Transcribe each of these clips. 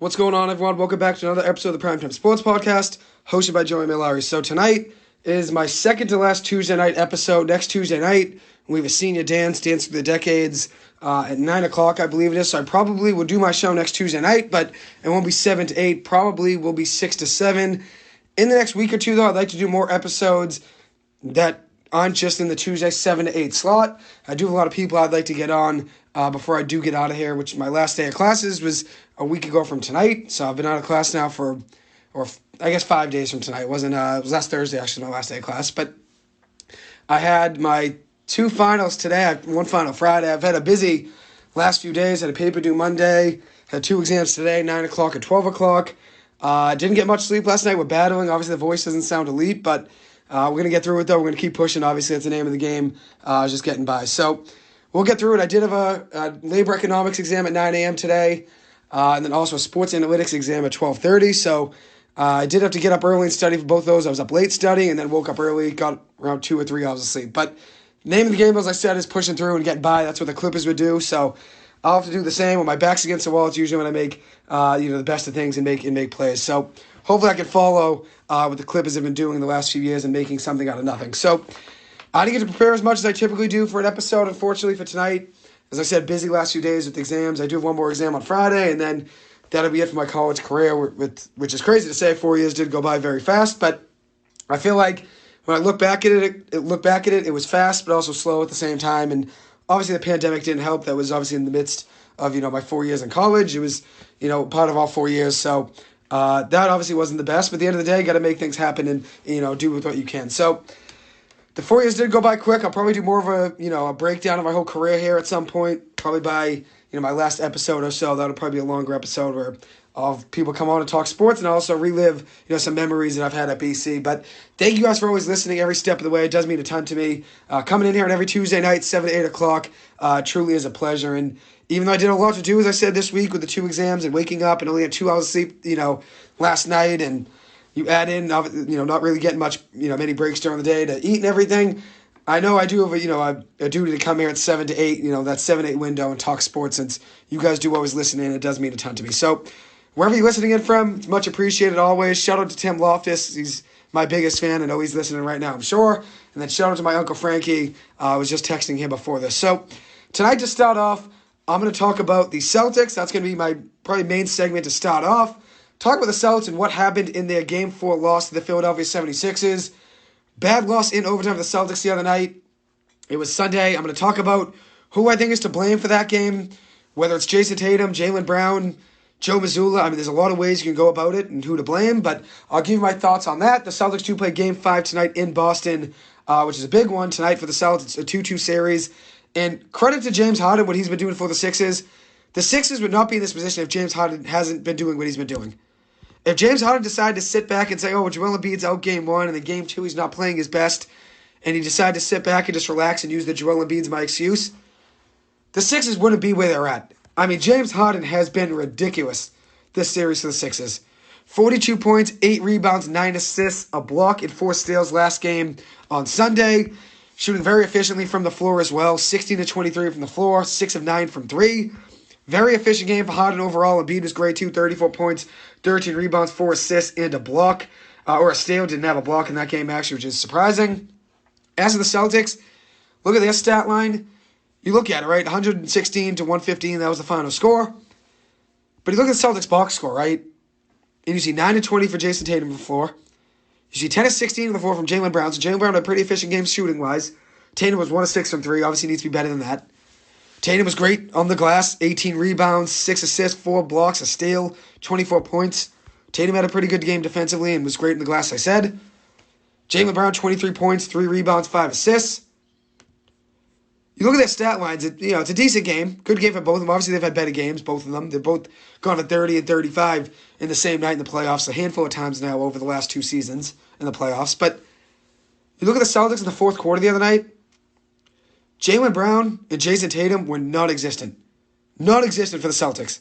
What's going on, everyone? Welcome back to another episode of the Primetime Sports Podcast, hosted by Joey Mallory. So tonight is my second to last Tuesday night episode. Next Tuesday night, we have a senior dance through the decades at 9 o'clock, I believe it is. So I probably will do my show next Tuesday night, but it won't be 7 to 8. Probably will be 6 to 7. In the next week or two, though, I'd like to do more episodes that aren't just in the Tuesday 7 to 8 slot. I do have a lot of people I'd like to get on before I do get out of here, which my last day of classes was a week ago from tonight. So I've been out of class now for, I guess 5 days from tonight. It was last Thursday, actually, my last day of class. But I had my two finals today. One final Friday. I've had a busy last few days. Had a paper due Monday. Had two exams today, 9 o'clock and 12 o'clock. Didn't get much sleep last night. We're battling. Obviously, the voice doesn't sound elite, but we're going to get through it, though. We're going to keep pushing. Obviously, that's the name of the game. Just getting by. So we'll get through it. I did have a labor economics exam at 9 a.m. today, and then also a sports analytics exam at 12:30. So I did have to get up early and study for both those. I was up late studying and then woke up early, got around 2 or 3 hours of sleep. But name of the game, as I said, is pushing through and getting by. That's what the Clippers would do. So I'll have to do the same. When my back's against the wall, it's usually when I make the best of things and make plays. So hopefully I can follow what the Clippers have been doing the last few years and making something out of nothing. So I didn't get to prepare as much as I typically do for an episode, unfortunately, for tonight. As I said, busy last few days with exams. I do have one more exam on Friday, and then that'll be it for my college career, which is crazy to say. 4 years did go by very fast, but I feel like when I look back at it, it was fast, but also slow at the same time. And obviously, the pandemic didn't help. That was obviously in the midst of my 4 years in college. It was part of all 4 years. So that obviously wasn't the best. But at the end of the day, you got to make things happen and do with what you can. So the 4 years did go by quick. I'll probably do more of a breakdown of my whole career here at some point. Probably by my last episode or so. That'll probably be a longer episode where people come on and talk sports and also relive some memories that I've had at BC. But thank you guys for always listening every step of the way. It does mean a ton to me. Coming in here on every Tuesday night, 7 to 8 o'clock, truly is a pleasure. And even though I did a lot to do, as I said, this week with the two exams and waking up and only had 2 hours of sleep, last night, and you add in, not really getting much, many breaks during the day to eat and everything. I know I do have a duty to come here at 7 to 8, that 7 to 8 window and talk sports, since you guys do always listen in. It does mean a ton to me. So wherever you're listening in from, it's much appreciated always. Shout out to Tim Loftus. He's my biggest fan. I know he's listening right now, I'm sure. And then shout out to my Uncle Frankie. I was just texting him before this. So tonight, to start off, I'm going to talk about the Celtics. That's going to be my probably main segment to start off. Talk about the Celtics and what happened in their Game 4 loss to the Philadelphia 76ers. Bad loss in overtime for the Celtics the other night. It was Sunday. I'm going to talk about who I think is to blame for that game, whether it's Jayson Tatum, Jaylen Brown, Joe Mazzulla. I mean, there's a lot of ways you can go about it and who to blame, but I'll give you my thoughts on that. The Celtics do play Game 5 tonight in Boston, which is a big one tonight for the Celtics. It's a 2-2 series. And credit to James Harden, what he's been doing for the Sixers. The Sixers would not be in this position if James Harden hasn't been doing what he's been doing. If James Harden decided to sit back and say, Joel Embiid's out Game 1, and then Game 2 he's not playing his best, and he decided to sit back and just relax and use the Joel Embiid's my excuse, the Sixers wouldn't be where they're at. I mean, James Harden has been ridiculous this series for the Sixers. 42 points, 8 rebounds, 9 assists, a block, and 4 steals last game on Sunday. Shooting very efficiently from the floor as well. 16 to 23 from the floor, 6 of 9 from 3. Very efficient game for Harden overall. Embiid was great too, 34 points, 13 rebounds, 4 assists, and a block. Or a steal. Didn't have a block in that game, actually, which is surprising. As for the Celtics, look at their stat line. You look at it, right? 116 to 115, that was the final score. But you look at the Celtics box score, right? And you see 9 to 20 for Jayson Tatum from the floor. You see 10 to 16 on the floor from Jaylen Brown. So Jaylen Brown had a pretty efficient game shooting-wise. Tatum was 1 of 6 from 3. Obviously needs to be better than that. Tatum was great on the glass. 18 rebounds, 6 assists, 4 blocks, a steal, 24 points. Tatum had a pretty good game defensively and was great in the glass, I said. Jaylen Brown, 23 points, 3 rebounds, 5 assists. You look at their stat lines, it's a decent game. Good game for both of them. Obviously, they've had better games, both of them. They've both gone for 30 and 35 in the same night in the playoffs a handful of times now over the last 2 seasons in the playoffs. But you look at the Celtics in the fourth quarter the other night, Jaylen Brown and Jayson Tatum were non-existent. Non-existent for the Celtics.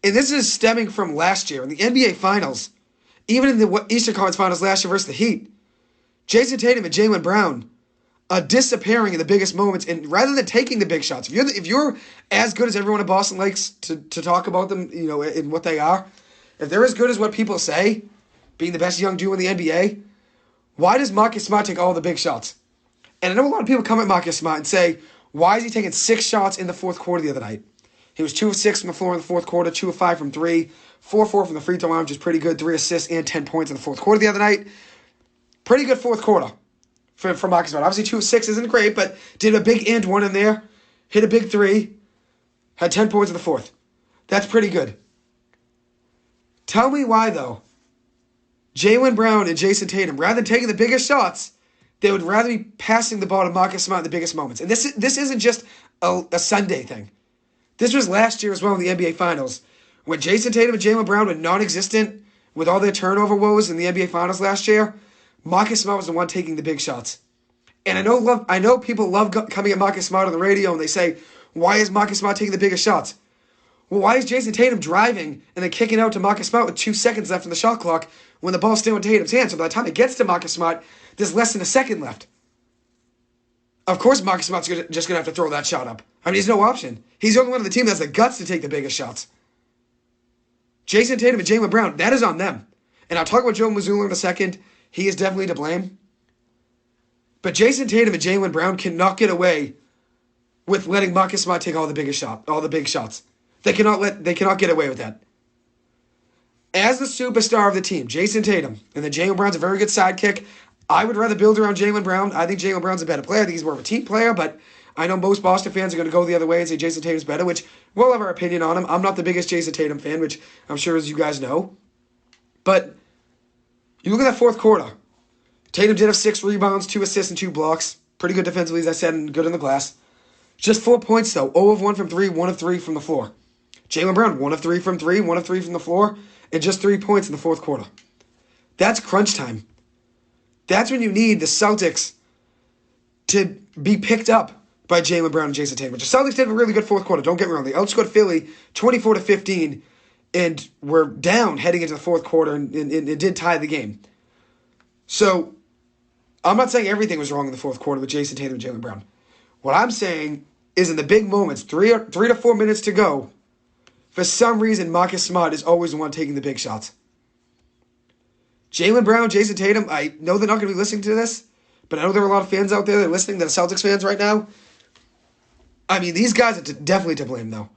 And this is stemming from last year in the NBA Finals. Even in the Eastern Conference Finals last year versus the Heat. Jayson Tatum and Jaylen Brown disappearing in the biggest moments, and rather than taking the big shots, if you're as good as everyone in Boston likes to talk about them, in what they are, if they're as good as what people say, being the best young duo in the NBA, why does Marcus Smart take all the big shots? And I know a lot of people come at Marcus Smart and say, why is he taking 6 shots in the fourth quarter the other night? He was 2 of 6 from the floor in the fourth quarter, 2 of 5 from 3, 4 of 4 from the free throw line, which is pretty good, 3 assists and 10 points in the fourth quarter the other night. Pretty good fourth quarter for Marcus Smart. Obviously 2 of 6 isn't great, but did a big and one in there, hit a big 3, had 10 points in the fourth. That's pretty good. Tell me why, though, Jaylen Brown and Jayson Tatum, rather than taking the biggest shots, they would rather be passing the ball to Marcus Smart in the biggest moments. And this isn't just a Sunday thing. This was last year as well in the NBA Finals. When Jayson Tatum and Jaylen Brown were non-existent with all their turnover woes in the NBA Finals last year, Marcus Smart was the one taking the big shots. And I know people love coming at Marcus Smart on the radio and they say, why is Marcus Smart taking the biggest shots? Well, why is Jayson Tatum driving and then kicking out to Marcus Smart with 2 seconds left in the shot clock when the ball's still in Tatum's hands? So by the time it gets to Marcus Smart, there's less than a second left. Of course Marcus Smart's just going to have to throw that shot up. I mean, there's no option. He's the only one on the team that has the guts to take the biggest shots. Jayson Tatum and Jaylen Brown, that is on them. And I'll talk about Joe Mazzulla in a second. He is definitely to blame. But Jayson Tatum and Jaylen Brown cannot get away with letting Marcus Smart take all the big shots. They cannot get away with that. As the superstar of the team, Jayson Tatum, and then Jaylen Brown's a very good sidekick. I would rather build around Jaylen Brown. I think Jaylen Brown's a better player. I think he's more of a team player, but I know most Boston fans are going to go the other way and say Jayson Tatum's better, which we'll have our opinion on him. I'm not the biggest Jayson Tatum fan, which I'm sure as you guys know. But you look at that fourth quarter. Tatum did have 6 rebounds, 2 assists, and 2 blocks. Pretty good defensively, as I said, and good in the glass. Just 4 points, though. 0 of 1 from 3, 1 of 3 from the floor. Jaylen Brown, 1 of 3 from 3, 1 of 3 from the floor, and just 3 points in the fourth quarter. That's crunch time. That's when you need the Celtics to be picked up by Jaylen Brown and Jayson Tatum. Which the Celtics did a really good fourth quarter. Don't get me wrong. They outscored Philly 24-15 and were down heading into the fourth quarter and it did tie the game. So I'm not saying everything was wrong in the fourth quarter with Jayson Tatum and Jaylen Brown. What I'm saying is in the big moments, 3 to 4 minutes to go, for some reason Marcus Smart is always the one taking the big shots. Jaylen Brown, Jayson Tatum, I know they're not going to be listening to this, but I know there are a lot of fans out there that are listening that are Celtics fans right now. I mean, these guys are definitely to blame, though.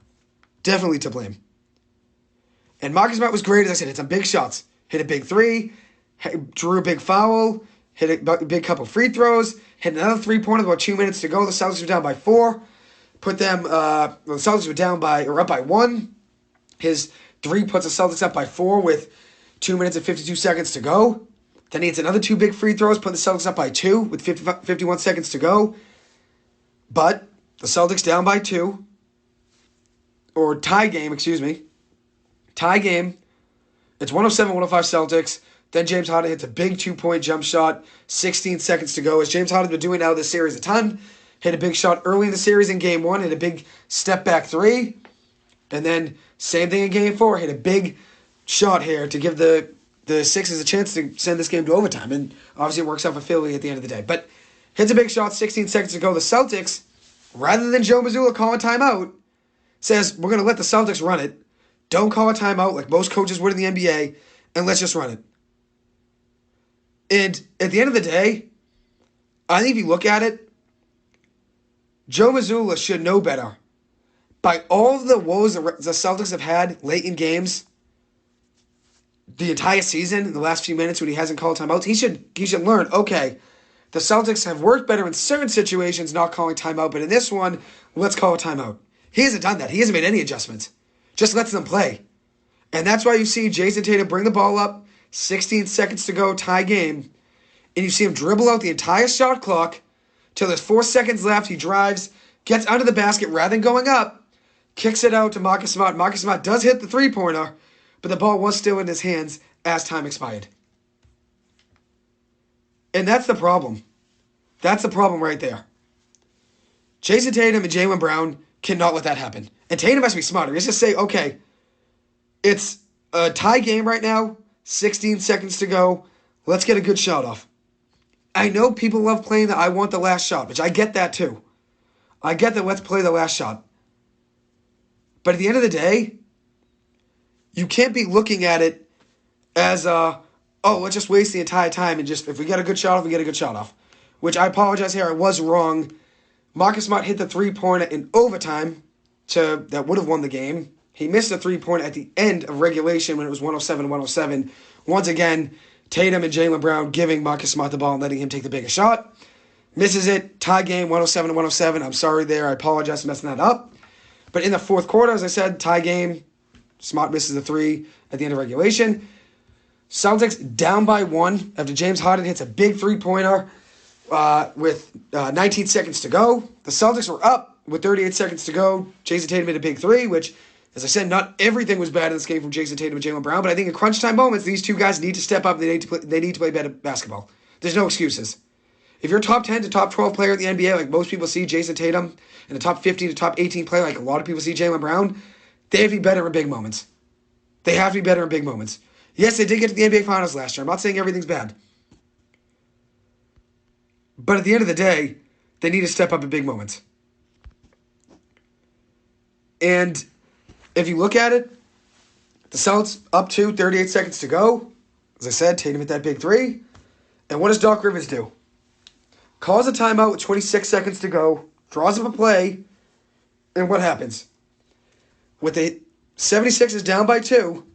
Definitely to blame. And Marcus Smart was great, as I said, hit some big shots. Hit a big 3, drew a big foul, hit a big couple free throws, hit another 3-pointer with about 2 minutes to go. The Celtics were down by 4. The Celtics were up by 1. His 3 puts the Celtics up by 4 with 2 minutes and 52 seconds to go. Then he hits another 2 big free throws, putting the Celtics up by 2 with 51 seconds to go. But the Celtics down by 2. Or tie game, excuse me. Tie game. It's 107-105 Celtics. Then James Harden hits a big 2-point jump shot. 16 seconds to go. As James Harden's been doing now this series a ton. Hit a big shot early in the series in Game 1. Hit a big step-back 3. And then same thing in Game 4. Hit a big shot here to give the Sixers a chance to send this game to overtime. And obviously it works out for Philly at the end of the day. But hits a big shot, 16 seconds to go. The Celtics, rather than Joe Mazzulla calling timeout, says, we're going to let the Celtics run it. Don't call a timeout like most coaches would in the NBA, and let's just run it. And at the end of the day, I think if you look at it, Joe Mazzulla should know better. By all of the woes the Celtics have had late in games, the entire season, in the last few minutes when he hasn't called timeouts, he should learn, okay, the Celtics have worked better in certain situations not calling timeout, but in this one, let's call a timeout. He hasn't done that. He hasn't made any adjustments. Just lets them play. And that's why you see Jayson Tatum bring the ball up, 16 seconds to go, tie game, and you see him dribble out the entire shot clock till there's 4 seconds left. He drives, gets under the basket rather than going up, kicks it out to Marcus Smart. Marcus Smart does hit the 3-pointer, but the ball was still in his hands as time expired. And that's the problem. That's the problem right there. Jayson Tatum and Jaylen Brown cannot let that happen. And Tatum has to be smarter. He has to say, okay, it's a tie game right now, 16 seconds to go. Let's get a good shot off. I know people love playing the I want the last shot, which I get that too. I get that let's play the last shot. But at the end of the day, you can't be looking at it as let's just waste the entire time and just, if we get a good shot off, we get a good shot off. Which I apologize here, I was wrong. Marcus Smart hit the three-pointer in overtime that would have won the game. He missed a three-pointer at the end of regulation when it was 107-107. Once again, Tatum and Jaylen Brown giving Marcus Smart the ball and letting him take the biggest shot. Misses it, tie game, 107-107. I'm sorry there, I apologize for messing that up. But in the fourth quarter, as I said, tie game, Smart misses a three at the end of regulation. Celtics down by one after James Harden hits a big three-pointer with 19 seconds to go. The Celtics were up with 38 seconds to go. Jayson Tatum made a big three, which, as I said, not everything was bad in this game from Jayson Tatum and Jaylen Brown, but I think in crunch time moments, these two guys need to step up. They need to play better basketball. There's no excuses. If you're a top 10 to top 12 player in the NBA, like most people see Jayson Tatum, and a top 15 to top 18 player, like a lot of people see Jaylen Brown, they have to be better in big moments. They have to be better in big moments. Yes, they did get to the NBA Finals last year. I'm not saying everything's bad. But at the end of the day, they need to step up in big moments. And if you look at it, the Celtics up 38 seconds to go. As I said, Tatum hit that big three. And what does Doc Rivers do? Calls a timeout with 26 seconds to go, draws up a play, and what happens? With the 76ers down by 2,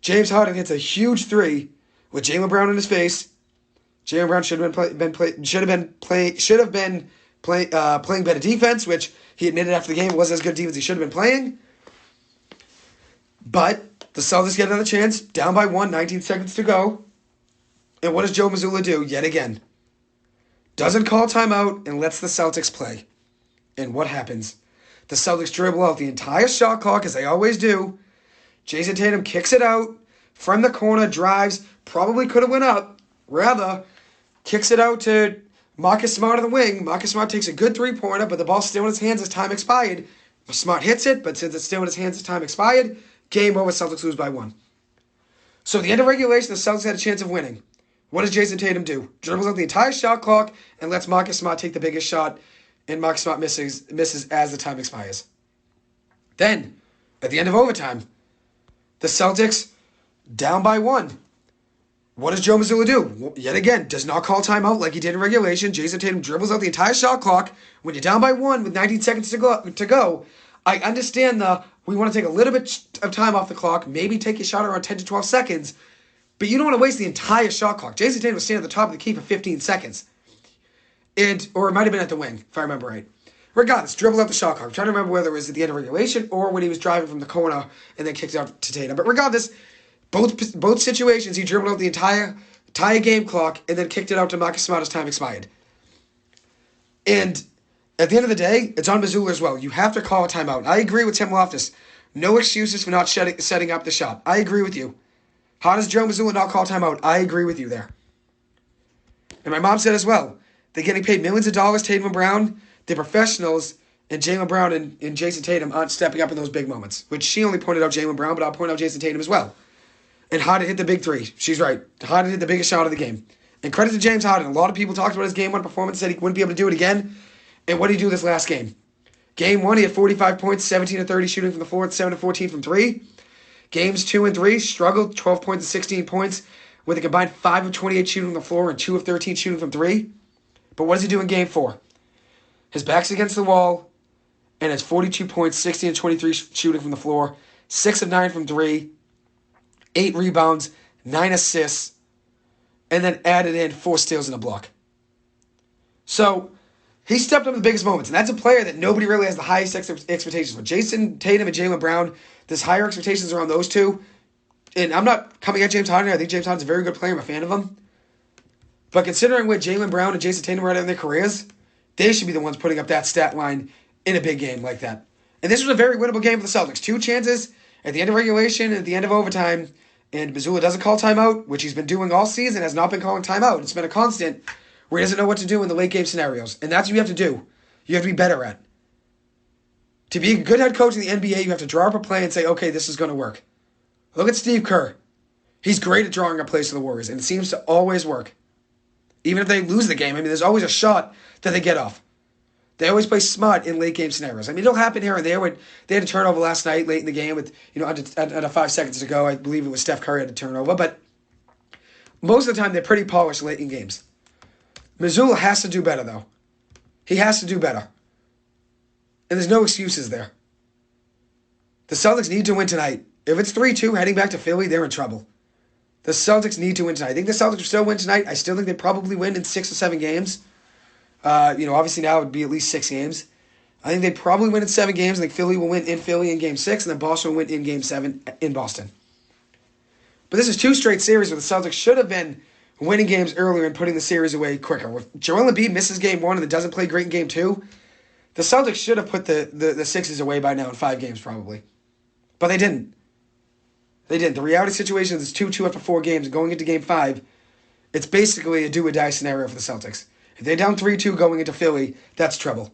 James Harden hits a huge three with Jaylen Brown in his face. Jaylen Brown should have been playing better defense, which he admitted after the game it wasn't as good defense he should have been playing. But the Celtics get another chance, down by 1, 19 seconds to go. And what does Joe Mazzulla do yet again? Doesn't call timeout and lets the Celtics play. And what happens? The Celtics dribble out the entire shot clock, as they always do. Jayson Tatum kicks it out from the corner, drives, probably could have went up. Rather, kicks it out to Marcus Smart on the wing. Marcus Smart takes a good three-pointer, but the ball's still in his hands as time expired. Smart hits it, but since it's still in his hands as time expired, game over, Celtics lose by 1. So at the end of regulation, the Celtics had a chance of winning. What does Jayson Tatum do? Dribbles out the entire shot clock and lets Marcus Smart take the biggest shot, and Marcus Smart misses as the time expires. Then, at the end of overtime, the Celtics down by 1. What does Joe Mazzulla do? Yet again, does not call timeout like he did in regulation. Jayson Tatum dribbles out the entire shot clock. When you're down by 1 with 19 seconds to go, I understand we want to take a little bit of time off the clock, maybe take a shot around 10 to 12 seconds, but you don't want to waste the entire shot clock. Jayson Tatum was standing at the top of the key for 15 seconds. Or it might have been at the wing, if I remember right. Regardless, dribbled out the shot clock. I'm trying to remember whether it was at the end of regulation or when he was driving from the corner and then kicked it out to Tatum. But regardless, both situations, he dribbled out the entire game clock and then kicked it out to Marcus Smart as time expired. And at the end of the day, it's on Mazzulla as well. You have to call a timeout. I agree with Tim Loftus. No excuses for not setting up the shot. I agree with you. How does Joe Mazzulla not call timeout? I agree with you there. And my mom said as well, they're getting paid millions of dollars, Tatum and Brown. They're professionals, and Jaylen Brown and Jayson Tatum aren't stepping up in those big moments. Which she only pointed out Jaylen Brown, but I'll point out Jayson Tatum as well. And Harden hit the big three. She's right. Harden hit the biggest shot of the game. And credit to James Harden. A lot of people talked about his Game 1 performance, said he wouldn't be able to do it again. And what did he do this last game? Game 1, he had 45 points, 17 of 30 shooting from the floor, 7 of 14 from 3. Games 2 and 3, struggled, 12 points and 16 points, with a combined 5 of 28 shooting from the floor and 2 of 13 shooting from 3. But what does he do in Game 4? His back's against the wall, and has 42 points, 16 of 23 shooting from the floor, 6 of 9 from 3, 8 rebounds, 9 assists, and then added in 4 steals and a block. So, he stepped up in the biggest moments, and that's a player that nobody really has the highest expectations for. Jayson Tatum and Jaylen Brown, there's higher expectations around those two. And I'm not coming at James Harden. I think James Harden's a very good player. I'm a fan of him. But considering where Jaylen Brown and Jayson Tatum are at in their careers, they should be the ones putting up that stat line in a big game like that. And this was a very winnable game for the Celtics. 2 chances at the end of regulation and at the end of overtime. And Mazzulla doesn't call timeout, which he's been doing all season, has not been calling timeout. It's been a constant where he doesn't know what to do in the late game scenarios. And that's what you have to do. You have to be better at. To be a good head coach in the NBA, you have to draw up a play and say, okay, this is going to work. Look at Steve Kerr. He's great at drawing up plays for the Warriors, and it seems to always work. Even if they lose the game, I mean, there's always a shot that they get off. They always play smart in late game scenarios. I mean, it'll happen here and there. They had a turnover last night late in the game with, under 5 seconds to go. I believe it was Steph Curry had a turnover. But most of the time, they're pretty polished late in games. Mazzulla has to do better, though. He has to do better. And there's no excuses there. The Celtics need to win tonight. If it's 3-2 heading back to Philly, they're in trouble. The Celtics need to win tonight. I think the Celtics will still win tonight. I still think they probably win in 6 or 7 games. Obviously now it would be at least 6 games. I think they probably win in 7 games. I think Philly will win in Philly in Game 6, and then Boston will win in Game 7 in Boston. But this is 2 straight series where the Celtics should have been winning games earlier and putting the series away quicker. If Joel Embiid misses Game 1 and then doesn't play great in Game 2, the Celtics should have put the Sixers away by now in 5 games probably. But they didn't. They didn't. The reality situation is 2-2 after 4 games. Going into Game 5, it's basically a do-or-die scenario for the Celtics. If they're down 3-2 going into Philly, that's trouble.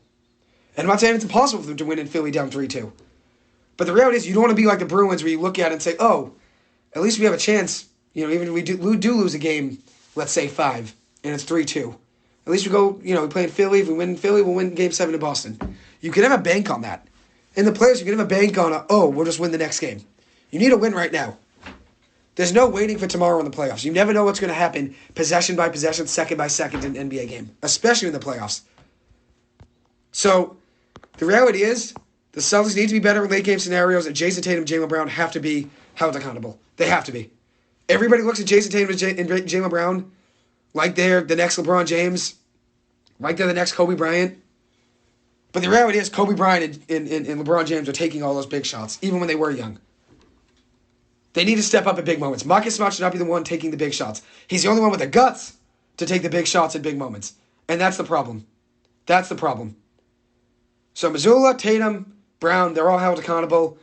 And I'm not saying it's impossible for them to win in Philly down 3-2. But the reality is you don't want to be like the Bruins where you look at it and say, oh, at least we have a chance. Even if we do lose a game, let's say 5, and it's 3-2. At least we go, we play in Philly. If we win in Philly, we'll win Game 7 in Boston. You can have a bank on that. In the playoffs, you can have a bank on, we'll just win the next game. You need a win right now. There's no waiting for tomorrow in the playoffs. You never know what's going to happen possession by possession, second by second in an NBA game, especially in the playoffs. So the reality is the Celtics need to be better in late game scenarios, and Jayson Tatum and Jaylen Brown have to be held accountable. They have to be. Everybody looks at Jayson Tatum and Jaylen Brown like they're the next LeBron James, like they're the next Kobe Bryant. But the reality is Kobe Bryant and LeBron James are taking all those big shots, even when they were young. They need to step up at big moments. Marcus Smart should not be the one taking the big shots. He's the only one with the guts to take the big shots at big moments. And that's the problem. That's the problem. So Mazzulla, Tatum, Brown, they're all held accountable.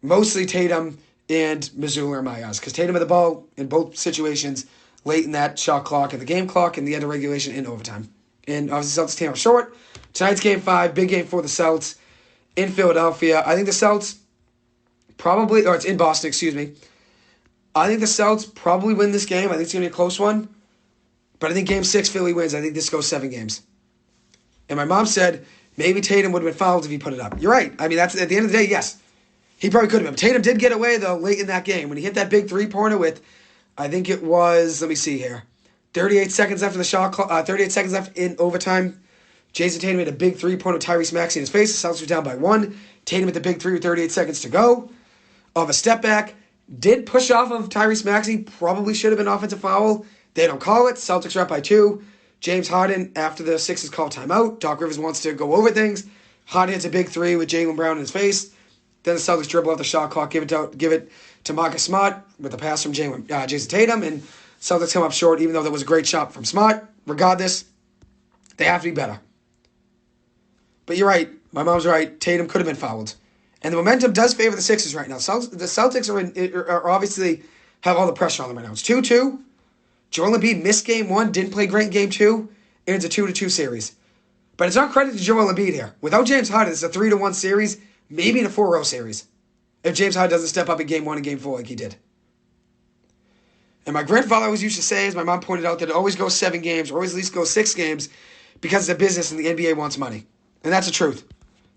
Mostly Tatum and Mazzulla in my eyes. Because Tatum had the ball in both situations late in that shot clock and the game clock and the end of regulation in overtime. And obviously the Celtics came up short. Tonight's Game 5, big game for the Celtics in Philadelphia. I think the Celtics it's in Boston, excuse me. I think the Celtics probably win this game. I think it's going to be a close one. But I think Game 6, Philly wins. I think this goes 7 games. And my mom said maybe Tatum would have been fouled if he put it up. You're right. I mean, that's at the end of the day, yes. He probably could have been. But Tatum did get away, though, late in that game. When he hit that big three-pointer with, I think it was, let me see here, 38 seconds after the shot clock, 38 seconds left in overtime. Jayson Tatum hit a big three-pointer with Tyrese Maxey in his face. The Celtics were down by 1. Tatum hit the big three with 38 seconds to go. Of a step back, did push off of Tyrese Maxey, probably should have been offensive foul. They don't call it. Celtics are up by 2. James Harden, after the Sixers call timeout, Doc Rivers wants to go over things. Harden hits a big 3 with Jaylen Brown in his face. Then the Celtics dribble off the shot clock, give it to Marcus Smart with a pass from Jayson Tatum, and Celtics come up short, even though that was a great shot from Smart. Regardless, they have to be better. But you're right. My mom's right. Tatum could have been fouled. And the momentum does favor the Sixers right now. The Celtics are obviously have all the pressure on them right now. It's 2-2. Joel Embiid missed Game 1, didn't play great in Game 2, and it's a 2-2 series. But it's not credit to Joel Embiid here. Without James Harden, it's a 3-1 series, maybe in a 4-0 series. If James Harden doesn't step up in Game 1 and Game 4 like he did. And my grandfather always used to say, as my mom pointed out, that it always goes 7 games, or always at least goes 6 games, because it's a business and the NBA wants money. And that's the truth.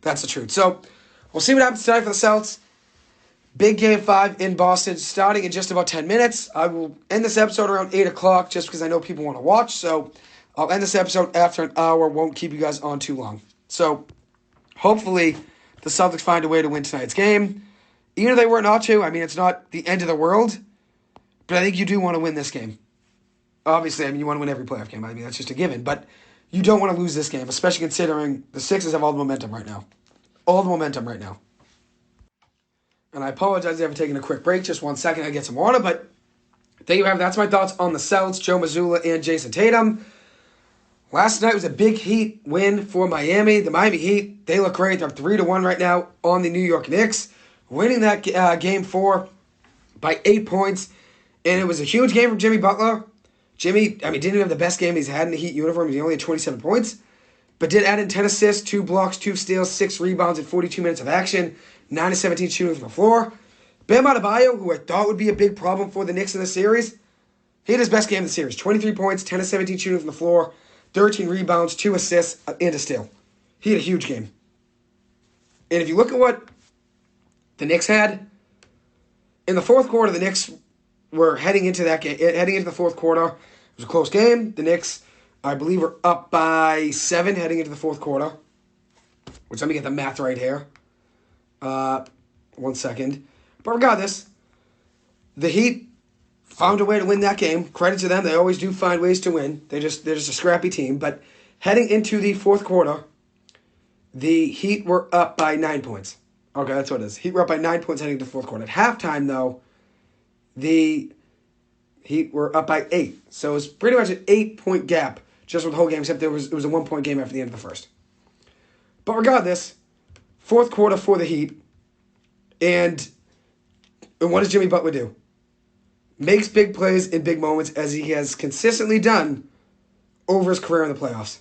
That's the truth. So we'll see what happens tonight for the Celtics. Big Game 5 in Boston, starting in just about 10 minutes. I will end this episode around 8 o'clock just because I know people want to watch. So I'll end this episode after an hour. Won't keep you guys on too long. So hopefully the Celtics find a way to win tonight's game. Even if they were not to, I mean, it's not the end of the world. But I think you do want to win this game. Obviously, I mean, you want to win every playoff game. I mean, that's just a given. But you don't want to lose this game, especially considering the Sixers have all the momentum right now. All the momentum right now. And I apologize for taking a quick break. Just 1 second, I get some water. But there you have it. That's my thoughts on the Celtics, Joe Mazzulla, and Jayson Tatum. Last night was a big Heat win for Miami. The Miami Heat, they look great. They're 3-1 right now on the New York Knicks. Winning that Game 4 by 8 points. And it was a huge game from Jimmy Butler. Jimmy, I mean, didn't even have the best game he's had in the Heat uniform. He only had 27 points. But did add in 10 assists, 2 blocks, 2 steals, 6 rebounds in 42 minutes of action. 9 of 17 shooting from the floor. Bam Adebayo, who I thought would be a big problem for the Knicks in the series, He had his best game of the series. 23 points, 10 of 17 shooting from the floor, 13 rebounds, 2 assists, and a steal. He had a huge game. And if you look at what the Knicks had, in the fourth quarter, the Knicks were heading into that game, heading into the fourth quarter. It was a close game. The Knicks, I believe, were up by 7 heading into the fourth quarter. Which, let me get the math right here. 1 second. But regardless, the Heat found a way to win that game. Credit to them. They always do find ways to win. They're just a scrappy team. But heading into the fourth quarter, the Heat were up by 9 points. Okay, that's what it is. Heat were up by 9 points heading into the fourth quarter. At halftime, though, the Heat were up by 8. So it was pretty much an 8-point gap just with the whole game, except it was a 1-point game after the end of the first. But regardless, fourth quarter for the Heat. And what does Jimmy Butler do? Makes big plays in big moments, as he has consistently done over his career in the playoffs.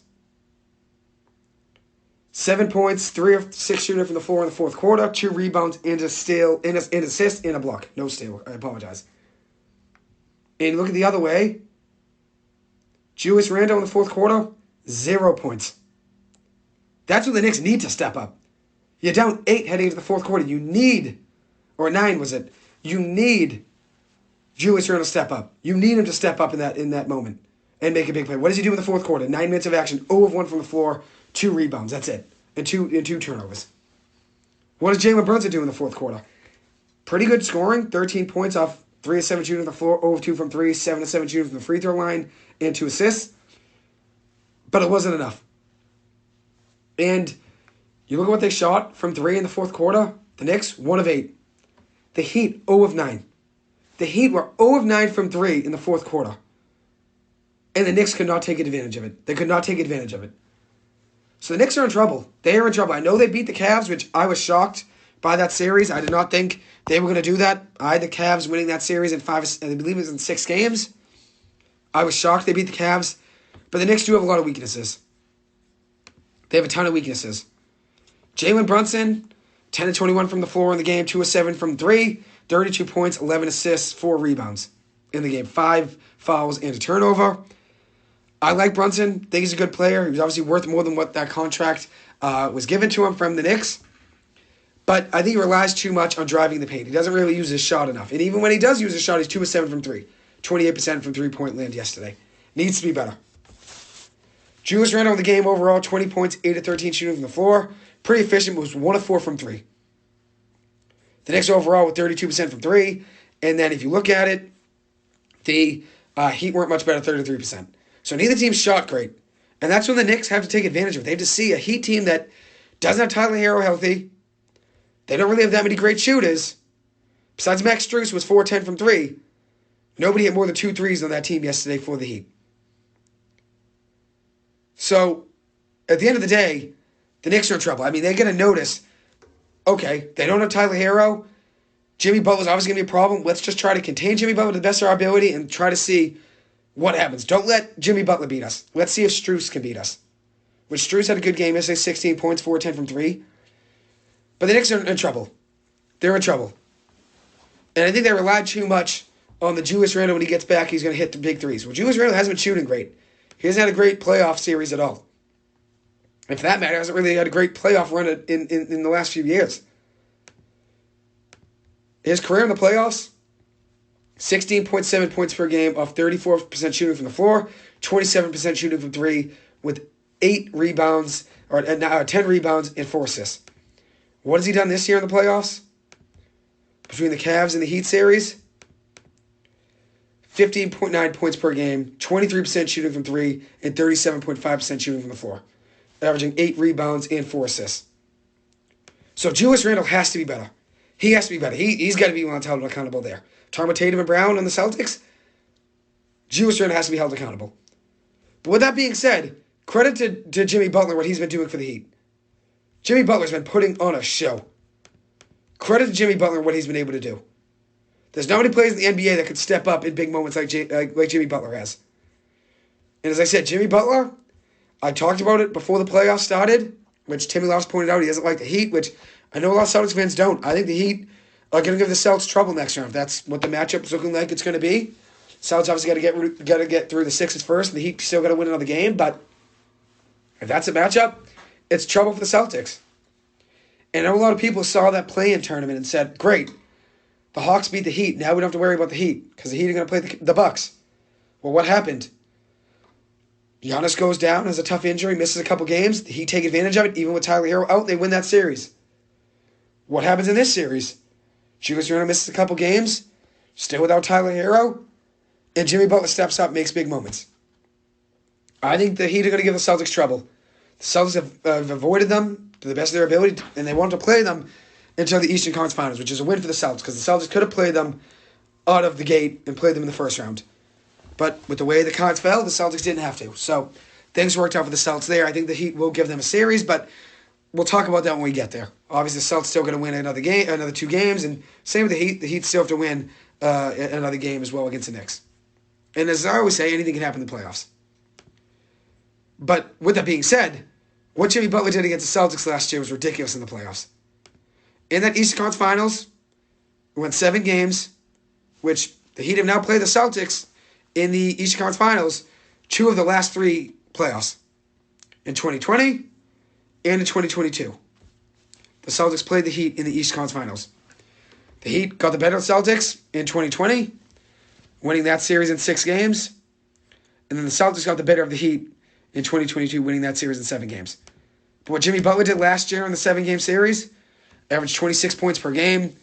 7 points, 3 of 6 shooting from the floor in the fourth quarter, 2 rebounds, and a steal, and an assist, and a block. No steal, I apologize. And look at the other way. Julius Randle in the fourth quarter, 0 points. That's what the Knicks need to step up. You're down 8 heading into the fourth quarter. You need, or 9 was it? You need Julius Randle to step up. You need him to step up in that moment and make a big play. What does he do in the fourth quarter? 9 minutes of action, 0 of 1 from the floor, 2 rebounds. That's it. And two turnovers. What does Jalen Brunson do in the fourth quarter? Pretty good scoring. 13 points off 3 of 7 shooting from the floor, 0 of 2 from 3, 7 of 7 shooting from the free throw line, and 2 assists. But it wasn't enough. And you look at what they shot from 3 in the fourth quarter. The Knicks, 1 of 8. The Heat, 0 of 9. The Heat were 0 of 9 from 3 in the fourth quarter. And the Knicks could not take advantage of it. They could not take advantage of it. So the Knicks are in trouble. They are in trouble. I know they beat the Cavs, which I was shocked by that series. I did not think they were going to do that. I had the Cavs winning that series in 5, I believe it was in 6 games. I was shocked they beat the Cavs. But the Knicks do have a lot of weaknesses. They have a ton of weaknesses. Jalen Brunson, 10 of 21 from the floor in the game, 2 of 7 from 3, 32 points, 11 assists, 4 rebounds in the game, 5 fouls and a turnover. I like Brunson. Think he's a good player. He was obviously worth more than what that contract was given to him from the Knicks. But I think he relies too much on driving the paint. He doesn't really use his shot enough. And even when he does use his shot, he's 2 of 7 from 3. 28% from three-point land yesterday. Needs to be better. Julius Randle in the game overall, 20 points, 8 of 13 shooting from the floor. Pretty efficient, but was 1 of 4 from 3. The Knicks overall with 32% from 3. And then if you look at it, the Heat weren't much better, 33%. So neither team shot great. And that's when the Knicks have to take advantage of it. They have to see a Heat team that doesn't have Tyler Hero healthy. They don't really have that many great shooters. Besides Max Strus was 4-10 from 3. Nobody hit more than 2 threes on that team yesterday for the Heat. So, at the end of the day, the Knicks are in trouble. I mean, they're going to notice, okay, they don't have Tyler Hero. Jimmy Butler's obviously going to be a problem. Let's just try to contain Jimmy Butler to the best of our ability and try to see what happens. Don't let Jimmy Butler beat us. Let's see if Strus can beat us. Which Strus had a good game yesterday, 16 points, 4-10 from 3. But the Knicks are in trouble. They're in trouble. And I think they relied too much on the Julius Randle when he gets back, he's going to hit the big threes. Well, Julius Randle hasn't been shooting great. He hasn't had a great playoff series at all. And for that matter, hasn't really had a great playoff run in the last few years. His career in the playoffs, 16.7 points per game off 34% shooting from the floor, 27% shooting from 3 with 8 rebounds, or 10 rebounds and 4 assists. What has he done this year in the playoffs? Between the Cavs and the Heat series, 15.9 points per game, 23% shooting from 3, and 37.5% shooting from the floor, averaging 8 rebounds and 4 assists. So Julius Randle has to be better. He has to be better. He's got to be held accountable there. Talking about Tatum and Brown on the Celtics, Julius Randle has to be held accountable. But with that being said, credit to Jimmy Butler, what he's been doing for the Heat. Jimmy Butler's been putting on a show. Credit to Jimmy Butler, what he's been able to do. There's not many players in the NBA that could step up in big moments like Jimmy Butler has. And as I said, Jimmy Butler, I talked about it before the playoffs started, which Timmy Loss pointed out he doesn't like the Heat, which I know a lot of Celtics fans don't. I think the Heat are going to give the Celtics trouble next round. If that's what the matchup is looking like it's going to be. Celtics obviously got to get through the Sixers first, and the Heat still got to win another game. But if that's a matchup, it's trouble for the Celtics. And I know a lot of people saw that play-in tournament and said, "Great, the Hawks beat the Heat. Now we don't have to worry about the Heat because the Heat are going to play the Bucks." Well, what happened? Giannis goes down, has a tough injury, misses a couple games. The Heat take advantage of it. Even with Tyler Hero out, they win that series. What happens in this series? Julius Randle misses a couple games, still without Tyler Hero, and Jimmy Butler steps up, makes big moments. I think the Heat are going to give the Celtics trouble. The Celtics have avoided them to the best of their ability, and they want to play them until the Eastern Conference Finals, which is a win for the Celtics, because the Celtics could have played them out of the gate and played them in the first round. But with the way the cards fell, the Celtics didn't have to. So things worked out for the Celtics there. I think the Heat will give them a series, but we'll talk about that when we get there. Obviously, the Celtics still going to win another 2 games, and same with the Heat. The Heat still have to win another game as well against the Knicks. And as I always say, anything can happen in the playoffs. But with that being said, what Jimmy Butler did against the Celtics last year was ridiculous in the playoffs. In that Eastern Conference Finals, we went 7 games, which the Heat have now played the Celtics in the Eastern Conference Finals 2 of the last 3 playoffs. In 2020 and in 2022. The Celtics played the Heat in the Eastern Conference Finals. The Heat got the better of the Celtics in 2020, winning that series in 6 games. And then the Celtics got the better of the Heat in 2022, winning that series in 7 games. But what Jimmy Butler did last year in the 7-game series, averaged 26 points per game,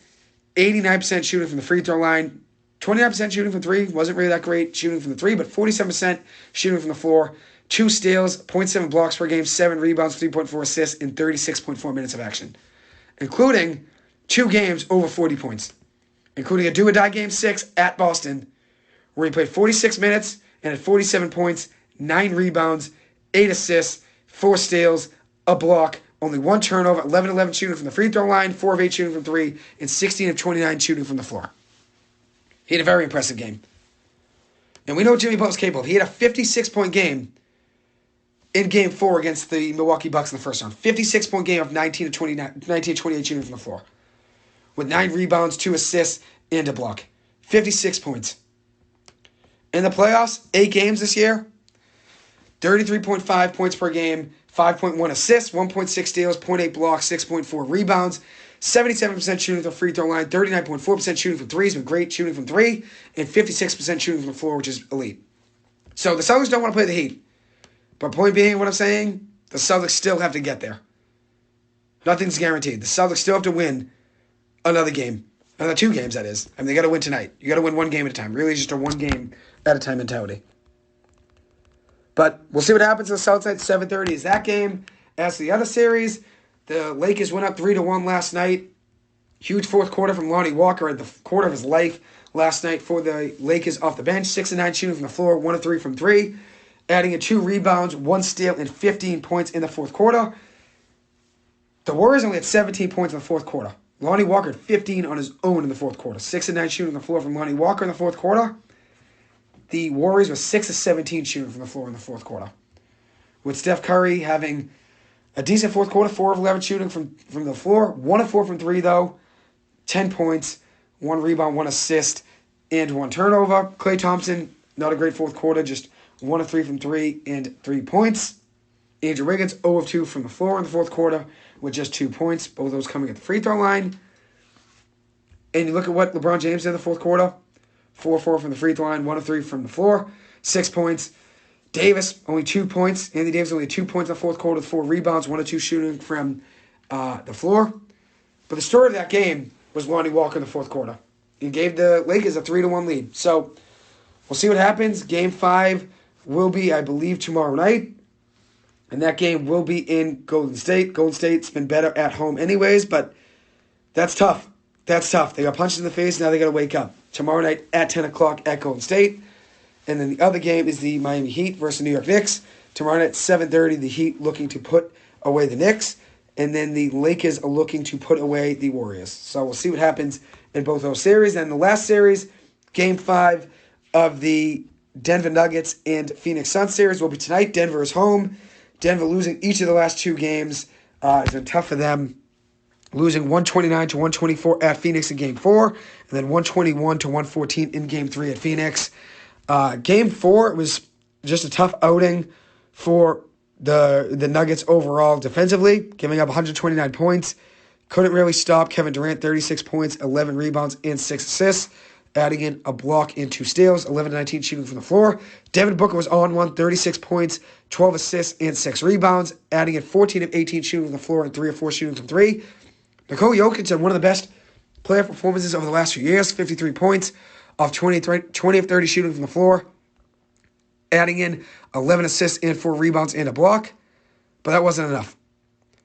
89% shooting from the free throw line, 29% shooting from 3, wasn't really that great shooting from the 3, but 47% shooting from the floor, 2 steals, 0.7 blocks per game, 7 rebounds, 3.4 assists, in 36.4 minutes of action, including 2 games over 40 points, including a do-or-die game 6 at Boston, where he played 46 minutes and had 47 points, 9 rebounds, 8 assists, 4 steals, a block, only 1 turnover, 11-11 shooting from the free throw line, 4 of 8 shooting from 3, and 16 of 29 shooting from the floor. He had a very impressive game. And we know what Jimmy Butler's capable of. He had a 56-point game in Game 4 against the Milwaukee Bucks in the first round. 56-point game of 19 of 28 shooting from the floor. With 9 rebounds, 2 assists, and a block. 56 points. In the playoffs, 8 games this year, 33.5 points per game, 5.1 assists, 1.6 steals, 0.8 blocks, 6.4 rebounds, 77% shooting from the free throw line, 39.4% shooting from 3, has been great shooting from 3, and 56% shooting from the floor, which is elite. So the Celtics don't want to play the Heat. But point being, what I'm saying, the Celtics still have to get there. Nothing's guaranteed. The Celtics still have to win another game. Another 2 games, that is. I mean, they got to win tonight. You got to win 1 game at a time. Really, just a 1 game at a time mentality. But we'll see what happens to the Celtics at 7:30 is that game. As to the other series, the Lakers went up 3-1 last night. Huge fourth quarter from Lonnie Walker at the quarter of his life last night for the Lakers off the bench. 6 of 9 shooting from the floor, 1 of 3 from 3. Adding in 2 rebounds, 1 steal, and 15 points in the fourth quarter. The Warriors only had 17 points in the fourth quarter. Lonnie Walker had 15 on his own in the fourth quarter. 6 of 9 shooting from the floor from Lonnie Walker in the fourth quarter. The Warriors were 6 of 17 shooting from the floor in the fourth quarter. With Steph Curry having a decent fourth quarter, 4 of 11 shooting from the floor. 1 of 4 from 3, though. 10 points, 1 rebound, 1 assist, and 1 turnover. Klay Thompson, not a great fourth quarter, just 1 of 3 from 3 and 3 points. Andrew Wiggins, 0 of 2 from the floor in the fourth quarter with just 2 points. Both of those coming at the free throw line. And you look at what LeBron James did in the fourth quarter. 4 of 4 from the free throw line, 1 of 3 from the floor, 6 points. Davis, only 2 points. Anthony Davis only 2 points in the fourth quarter with 4 rebounds, 1 of 2 shooting from the floor. But the story of that game was Lonnie Walker in the fourth quarter. He gave the Lakers a 3-1 lead. So we'll see what happens. Game 5 will be, I believe, tomorrow night. And that game will be in Golden State. Golden State's been better at home anyways, but that's tough. That's tough. They got punched in the face, now they got to wake up. Tomorrow night at 10 o'clock at Golden State. And then the other game is the Miami Heat versus New York Knicks. Tomorrow night at 7:30, the Heat looking to put away the Knicks. And then the Lakers are looking to put away the Warriors. So we'll see what happens in both those series. And the last series, Game 5 of the Denver Nuggets and Phoenix Suns series will be tonight. Denver is home. Denver losing each of the last 2 games. It's been tough for them. Losing 129-124 at Phoenix in Game 4. And then 121-114 in Game 3 at Phoenix. Game 4 was just a tough outing for the Nuggets overall defensively, giving up 129 points. Couldn't really stop Kevin Durant, 36 points, 11 rebounds, and 6 assists, adding in a block and 2 steals, 11-19 shooting from the floor. Devin Booker was on one, 36 points, 12 assists, and 6 rebounds, adding in 14 of 18 shooting from the floor and 3 of 4 shooting from 3. Nikola Jokic had one of the best playoff performances over the last few years, 53 points off 20 of 30 shooting from the floor, adding in 11 assists and 4 rebounds and a block. But that wasn't enough.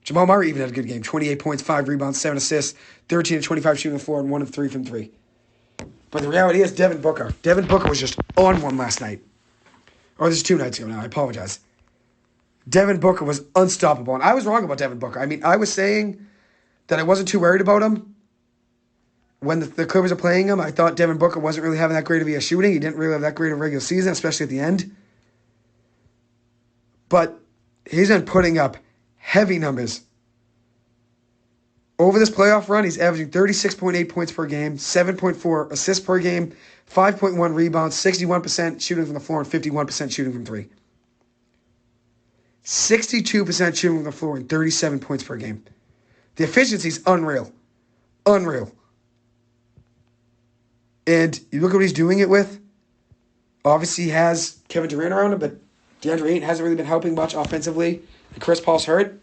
Jamal Murray even had a good game, 28 points, 5 rebounds, 7 assists, 13 of 25 shooting the floor, and 1 of 3 from 3. But the reality is Devin Booker was just on one last night. Or this is 2 nights ago now, I apologize. Devin Booker was unstoppable. And I was wrong about Devin Booker. I mean, I was saying that I wasn't too worried about him. When the Clippers are playing him, I thought Devin Booker wasn't really having that great of a shooting. He didn't really have that great of a regular season, especially at the end. But he's been putting up heavy numbers. Over this playoff run, he's averaging 36.8 points per game, 7.4 assists per game, 5.1 rebounds, 61% shooting from the floor, and 51% shooting from 3. 62% shooting from the floor and 37 points per game. The efficiency is unreal. Unreal. And you look at what he's doing it with. Obviously, he has Kevin Durant around him, but DeAndre Ayton hasn't really been helping much offensively. And Chris Paul's hurt.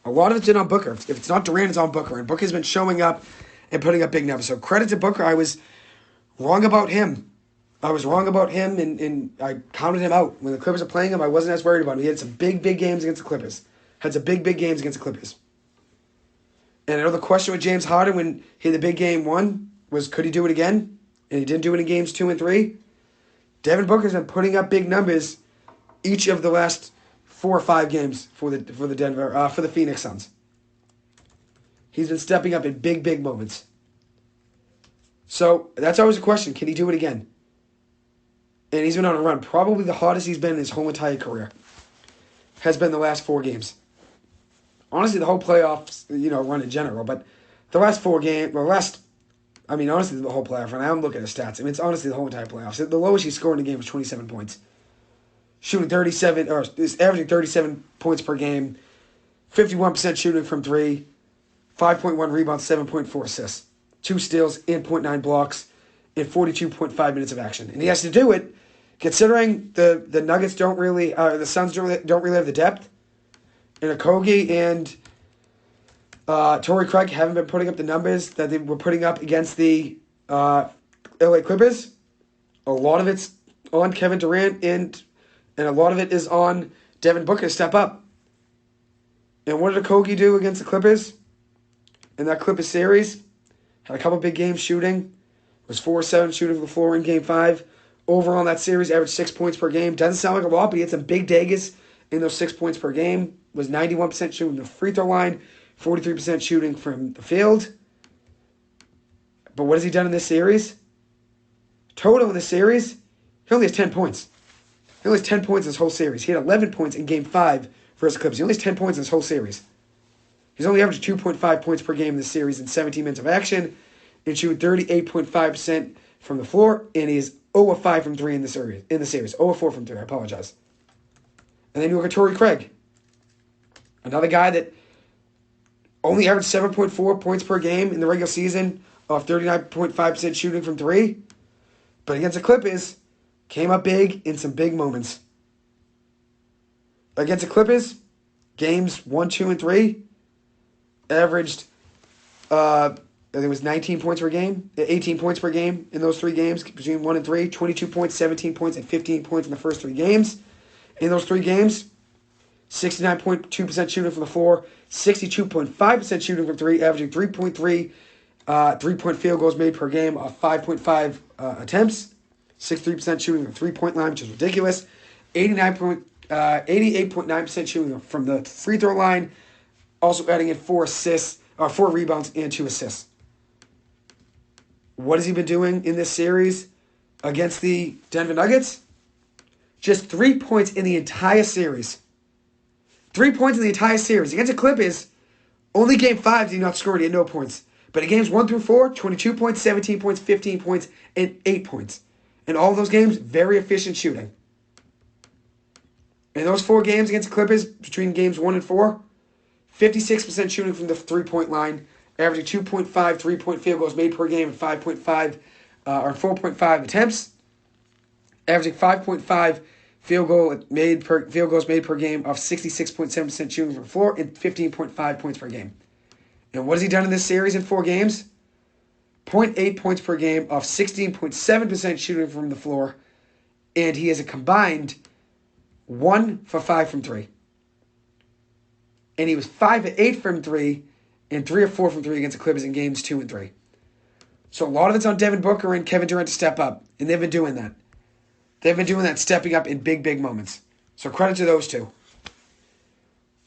A lot of it's in on Booker. If it's not Durant, it's on Booker. And Booker's been showing up and putting up big numbers. So credit to Booker. I was wrong about him. And I counted him out. When the Clippers are playing him, I wasn't as worried about him. He had some big games against the Clippers. And I know the question with James Harden when he had the big game 1 was, could he do it again? And he didn't do it in games 2 and 3. Devin Booker's been putting up big numbers each of the last 4 or 5 games for the Phoenix Suns. He's been stepping up in big moments. So that's always a question. Can he do it again? And he's been on a run. Probably the hottest he's been in his whole entire career has been the last 4 games. Honestly, the whole playoffs, run in general. But the last 4 games, honestly, the whole playoff run. I'm looking at his stats. It's honestly the whole entire playoffs. The lowest he scored in a game was 27 points. Is averaging 37 points per game, 51% shooting from 3, 5.1 rebounds, 7.4 assists, 2 steals, and 0.9 blocks, in 42.5 minutes of action. And he has to do it, considering the Nuggets the Suns don't really have the depth. And Okogie and Torrey Craig haven't been putting up the numbers that they were putting up against the LA Clippers. A lot of it's on Kevin Durant and a lot of it is on Devin Booker to step up. And what did Okogie do against the Clippers? In that Clippers series, had a couple big games shooting. Was 4-7 shooting from the floor in Game 5. Overall in that series, averaged 6 points per game. Doesn't sound like a lot, but he had some big daggers in those 6 points per game. Was 91% shooting from the free throw line, 43% shooting from the field. But what has he done in this series? Total in this series, he only has 10 points. He only has 10 points in this whole series. He had 11 points in Game 5 versus the Clippers. He only has 10 points in this whole series. He's only averaged 2.5 points per game in this series in 17 minutes of action and shooting 38.5% from the floor, and he is 0 of 5 from 3 in the series. 0 of 4 from 3, I apologize. And then you look at Torrey Craig. Another guy that only averaged 7.4 points per game in the regular season off 39.5% shooting from 3. But against the Clippers, came up big in some big moments. Against the Clippers, games 1, 2, and 3, averaged, I think it was 19 points per game, 18 points per game in those 3 games, between 1 and 3, 22 points, 17 points, and 15 points in the first 3 games. In those 3 games, 69.2% shooting from the floor, 62.5% shooting from 3, averaging 3.3 3-point field goals made per game of 5.5 attempts, 63% shooting from the 3-point line, which is ridiculous, 88.9% shooting from the free throw line, also adding in 4 rebounds and 2 assists. What has he been doing in this series against the Denver Nuggets? Just 3 points in the entire series. 3 points in the entire series. Against the Clippers, only Game 5 did he not score. He had no points. But in games 1 through 4, 22 points, 17 points, 15 points, and 8 points. In all those games, very efficient shooting. In those 4 games against the Clippers, between games 1 and 4, 56% shooting from the three-point line, averaging 2.5 three-point field goals made per game and 5.5 or 4.5 attempts, averaging 5.5 field goals made per game off 66.7% shooting from the floor and 15.5 points per game. And what has he done in this series in 4 games? 0.8 points per game off 16.7% shooting from the floor, and he has a combined 1 for 5 from 3. And he was 5 for 8 from 3 and 3 or 4 from 3 against the Clippers in games 2 and 3. So a lot of it's on Devin Booker and Kevin Durant to step up, and they've been doing that. They've been doing that, stepping up in big, big moments. So credit to those two.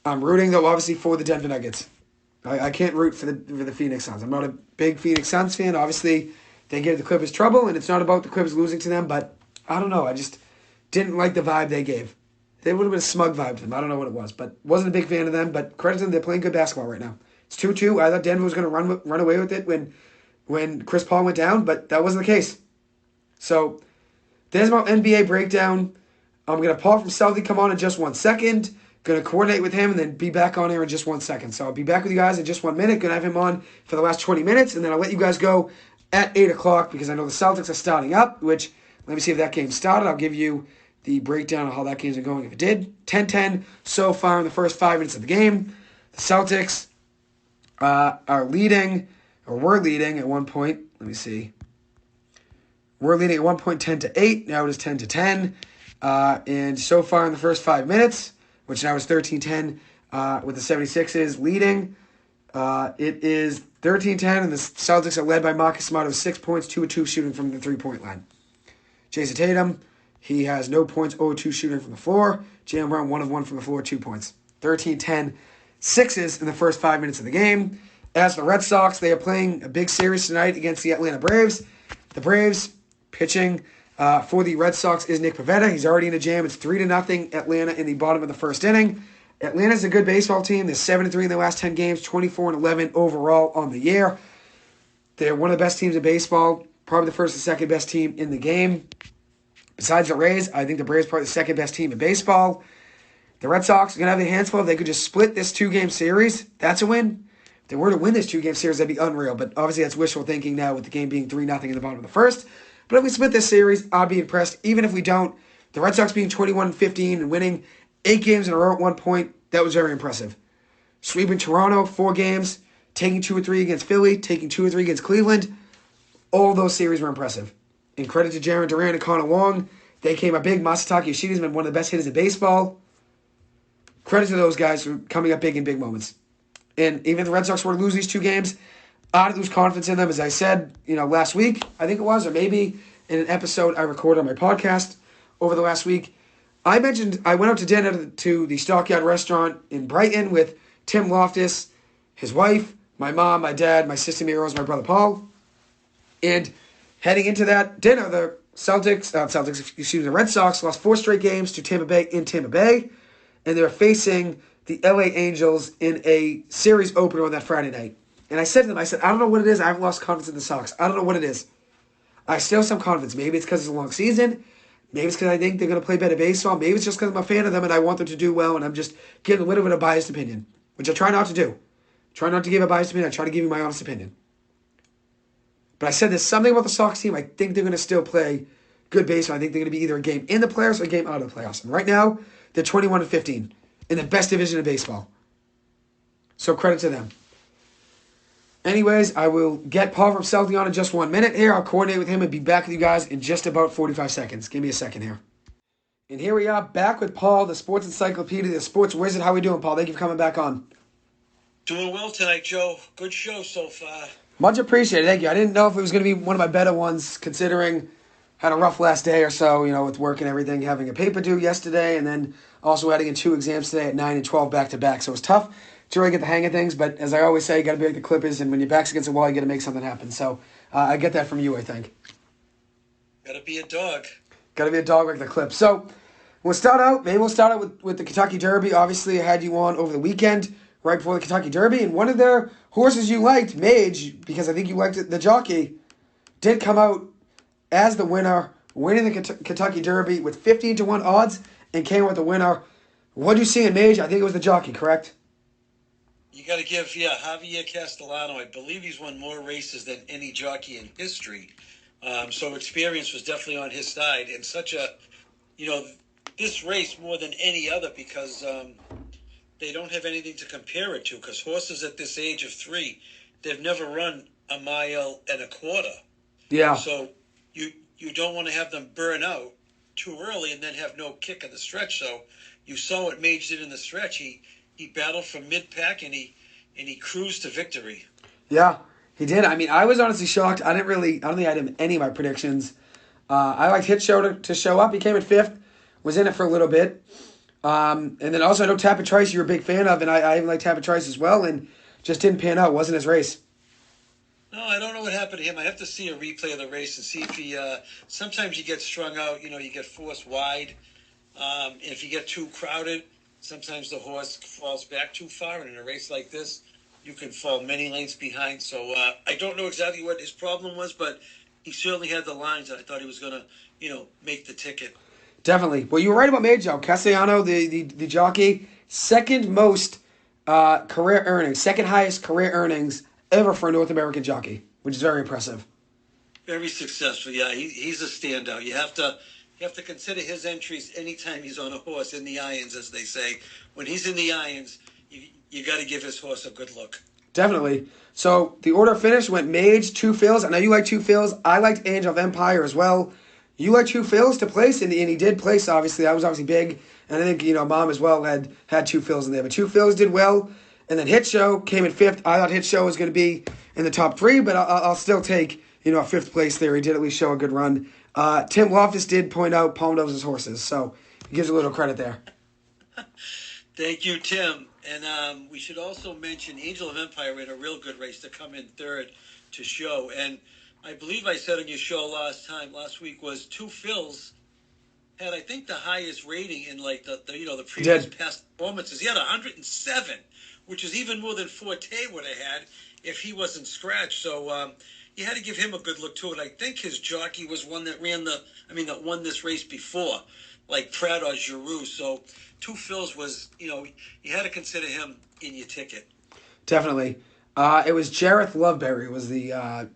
I'm rooting, though, obviously, for the Denver Nuggets. I can't root for the Phoenix Suns. I'm not a big Phoenix Suns fan. Obviously, they gave the Clippers trouble, and it's not about the Clippers losing to them, but I don't know. I just didn't like the vibe they gave. They would have been a smug vibe to them. I don't know what it was, but wasn't a big fan of them. But credit to them, they're playing good basketball right now. It's 2-2. I thought Denver was going to run away with it when Chris Paul went down, but that wasn't the case. So there's my NBA breakdown. I'm going to Paul from Southie come on in just 1 second. Going to coordinate with him and then be back on here in just 1 second. So I'll be back with you guys in just 1 minute. Going to have him on for the last 20 minutes, and then I'll let you guys go at 8 o'clock because I know the Celtics are starting up, which let me see if that game started. I'll give you the breakdown of how that game's been going if it did. 10-10 so far in the first 5 minutes of the game. The Celtics are leading, or were leading at one point. Let me see. We're leading at one point 10-8. Now it is 10-10. And so far in the first 5 minutes, which now is 13-10 with the 76ers leading. It is 13-10, and the Celtics are led by Marcus Smart with 6 points, 2 of 2 shooting from the three-point line. Jayson Tatum, he has no points, 0 of 2 shooting from the floor. Jaylen Brown, 1 of 1 from the floor, 2 points. 13-10, Sixers in the first 5 minutes of the game. As for the Red Sox, they are playing a big series tonight against the Atlanta Braves. The Braves pitching for the Red Sox is Nick Pivetta. He's already in a jam. It's 3-0 Atlanta in the bottom of the first inning. Atlanta's a good baseball team. They're 7-3 in their last 10 games, 24-11 overall on the year. They're one of the best teams in baseball, probably the first and second best team in the game. Besides the Rays, I think the Braves are probably the second best team in baseball. The Red Sox are going to have their hands full. If they could just split this 2-game series, that's a win. If they were to win this 2-game series, that'd be unreal. But obviously that's wishful thinking now with the game being 3-0 in the bottom of the first. But if we split this series, I'll be impressed. Even if we don't, the Red Sox being 21-15 and winning 8 games in a row at one point, that was very impressive. Sweeping Toronto, 4 games, taking 2 or 3 against Philly, taking 2 or 3 against Cleveland. All those series were impressive. And credit to Jarren Duran and Connor Wong. They came up big. Masataka Yoshida's been one of the best hitters in baseball. Credit to those guys for coming up big in big moments. And even if the Red Sox were to lose these 2 games, I don't lose confidence in them. As I said, last week, I think it was, or maybe in an episode I recorded on my podcast over the last week, I mentioned I went out to dinner to the Stockyard restaurant in Brighton with Tim Loftus, his wife, my mom, my dad, my sister Mira Rose, my brother Paul. And heading into that dinner, the the Red Sox lost 4 straight games to Tampa Bay in Tampa Bay. And they're facing the LA Angels in a series opener on that Friday night. And I said to them, I don't know what it is. I haven't lost confidence in the Sox. I don't know what it is. I still have some confidence. Maybe it's because it's a long season. Maybe it's because I think they're going to play better baseball. Maybe it's just because I'm a fan of them and I want them to do well and I'm just giving a little bit of a biased opinion, which I try not to do. Try not to give a biased opinion. I try to give you my honest opinion. But I said there's something about the Sox team. I think they're going to still play good baseball. I think they're going to be either a game in the playoffs or a game out of the playoffs. And right now, they're 21-15 in the best division of baseball. So credit to them. Anyways, I will get Paul from Celtic on in just 1 minute here. I'll coordinate with him and be back with you guys in just about 45 seconds. Give me a second here. And here we are back with Paul, the sports encyclopedia, the sports wizard. How we doing, Paul? Thank you for coming back on. Doing well tonight, Joe. Good show so far. Much appreciated. Thank you. I didn't know if it was going to be one of my better ones considering had a rough last day or so, with work and everything, having a paper due yesterday and then also adding in 2 exams today at 9 and 12 back-to-back. So it was tough to really get the hang of things, but as I always say, you got to be like the Clippers, and when your back's against the wall, you got to make something happen. So I get that from you, I think. Got to be a dog. Got to be a dog like the Clips. So we'll start out with the Kentucky Derby. Obviously, I had you on over the weekend, right before the Kentucky Derby, and one of their horses you liked, Mage, because I think you liked it, the jockey, did come out as the winner winning the Kentucky Derby with 15-1 odds and came with the winner. What do you see in Mage? I think it was the jockey, correct? You got to give, Javier Castellano. I believe he's won more races than any jockey in history. So experience was definitely on his side. And this race more than any other because they don't have anything to compare it to. Because horses at this age of 3, they've never run a mile and a quarter. Yeah. So you don't want to have them burn out too early and then have no kick in the stretch. So you saw what Mage did in the stretch. He battled from mid-pack and he cruised to victory. Yeah, he did. I mean, I was honestly shocked. I don't think I had any of my predictions. I liked Hit Show to show up. He came in 5th, was in it for a little bit. And then also I know Tapper Trice you're a big fan of, and I even like Tapper Trice as well, and just didn't pan out. Wasn't his race. No, I don't know what happened to him. I have to see a replay of the race and see if he. Sometimes you get strung out. You get forced wide. If you get too crowded, sometimes the horse falls back too far. And in a race like this, you can fall many lengths behind. So I don't know exactly what his problem was, but he certainly had the lines that I thought he was going to, make the ticket. Definitely. Well, you were right about Majo. Castellano, the jockey, second most career earnings, second highest career earnings ever for a North American jockey, which is very impressive. Very successful. Yeah, he's a standout. You have to consider his entries anytime he's on a horse in the irons, as they say. When he's in the irons, you got to give his horse a good look. Definitely. So the order of finish went Mage, 2 fills. I know you like 2 fills. I liked Angel of Empire as well. You like 2 fills to place, and he did place, obviously. That was obviously big. And I think, Mom as well had 2 fills in there. But 2 fills did well. And then Hit Show came in 5th. I thought Hit Show was going to be in the top 3, but I'll still take, a 5th place there. He did at least show a good run. Tim Loftus did point out Palmdose's horses, so he gives a little credit there. Thank you, Tim. And we should also mention Angel of Empire ran a real good race to come in 3rd to show. And I believe I said on your show last week was 2 fills had, I think, the highest rating in the previous past performances. He had 107, which is even more than Forte would have had if he wasn't scratched. So you had to give him a good look to it. I think his jockey was one that that won this race before, like Prat or Giroux. So 2 fills was, you had to consider him in your ticket. Definitely. It was Jareth Loveberry was the... I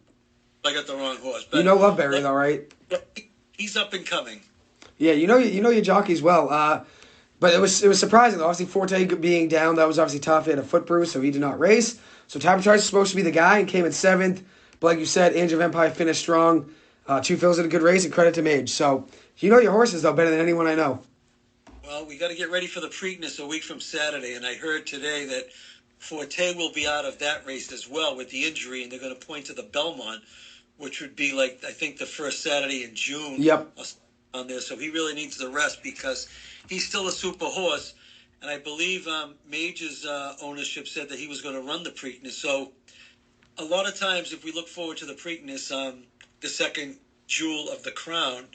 got the wrong horse. But Loveberry, though, right? He's up and coming. Yeah, you know your jockeys well. But it was surprising, though. Obviously, Forte being down, that was obviously tough. He had a foot bruise, so he did not race. So Tapper Trice was supposed to be the guy and came in 7th. But like you said, Angel of Empire finished strong. 2 fills in a good race, and credit to Mage. So you know your horses, though, better than anyone I know. Well, we got to get ready for the Preakness a week from Saturday, and I heard today that Forte will be out of that race as well with the injury, and they're going to point to the Belmont, which would be I think the first Saturday in June. Yep. On there, so he really needs the rest because he's still a super horse, and I believe Mage's ownership said that he was going to run the Preakness. So a lot of times, if we look forward to the Preakness, the second jewel of the crown,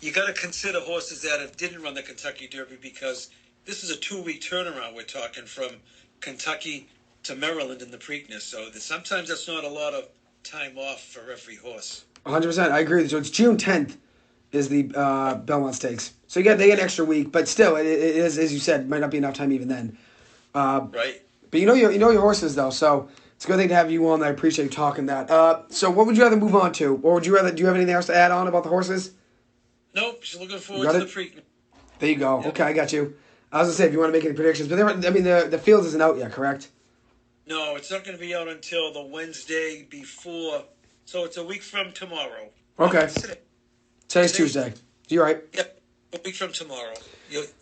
you got to consider horses that didn't run the Kentucky Derby because this is a 2-week turnaround. We're talking from Kentucky to Maryland in the Preakness, so sometimes that's not a lot of time off for every horse. 100%, I agree. So it's June 10th. Is the Belmont Stakes. So they get an extra week, but still, it is, as you said, might not be enough time even then. Right. But you know your horses, though, so it's a good thing to have you on. I appreciate you talking that. So what would you rather move on to? Or do you have anything else to add on about the horses? Nope, just looking forward to the Preakness. There you go. Yep. Okay, I got you. I was going to say, if you want to make any predictions, but the field isn't out yet, correct? No, it's not going to be out until the Wednesday before, so it's a week from tomorrow. Okay. Today's Tuesday. You're right. Yep. A week from tomorrow.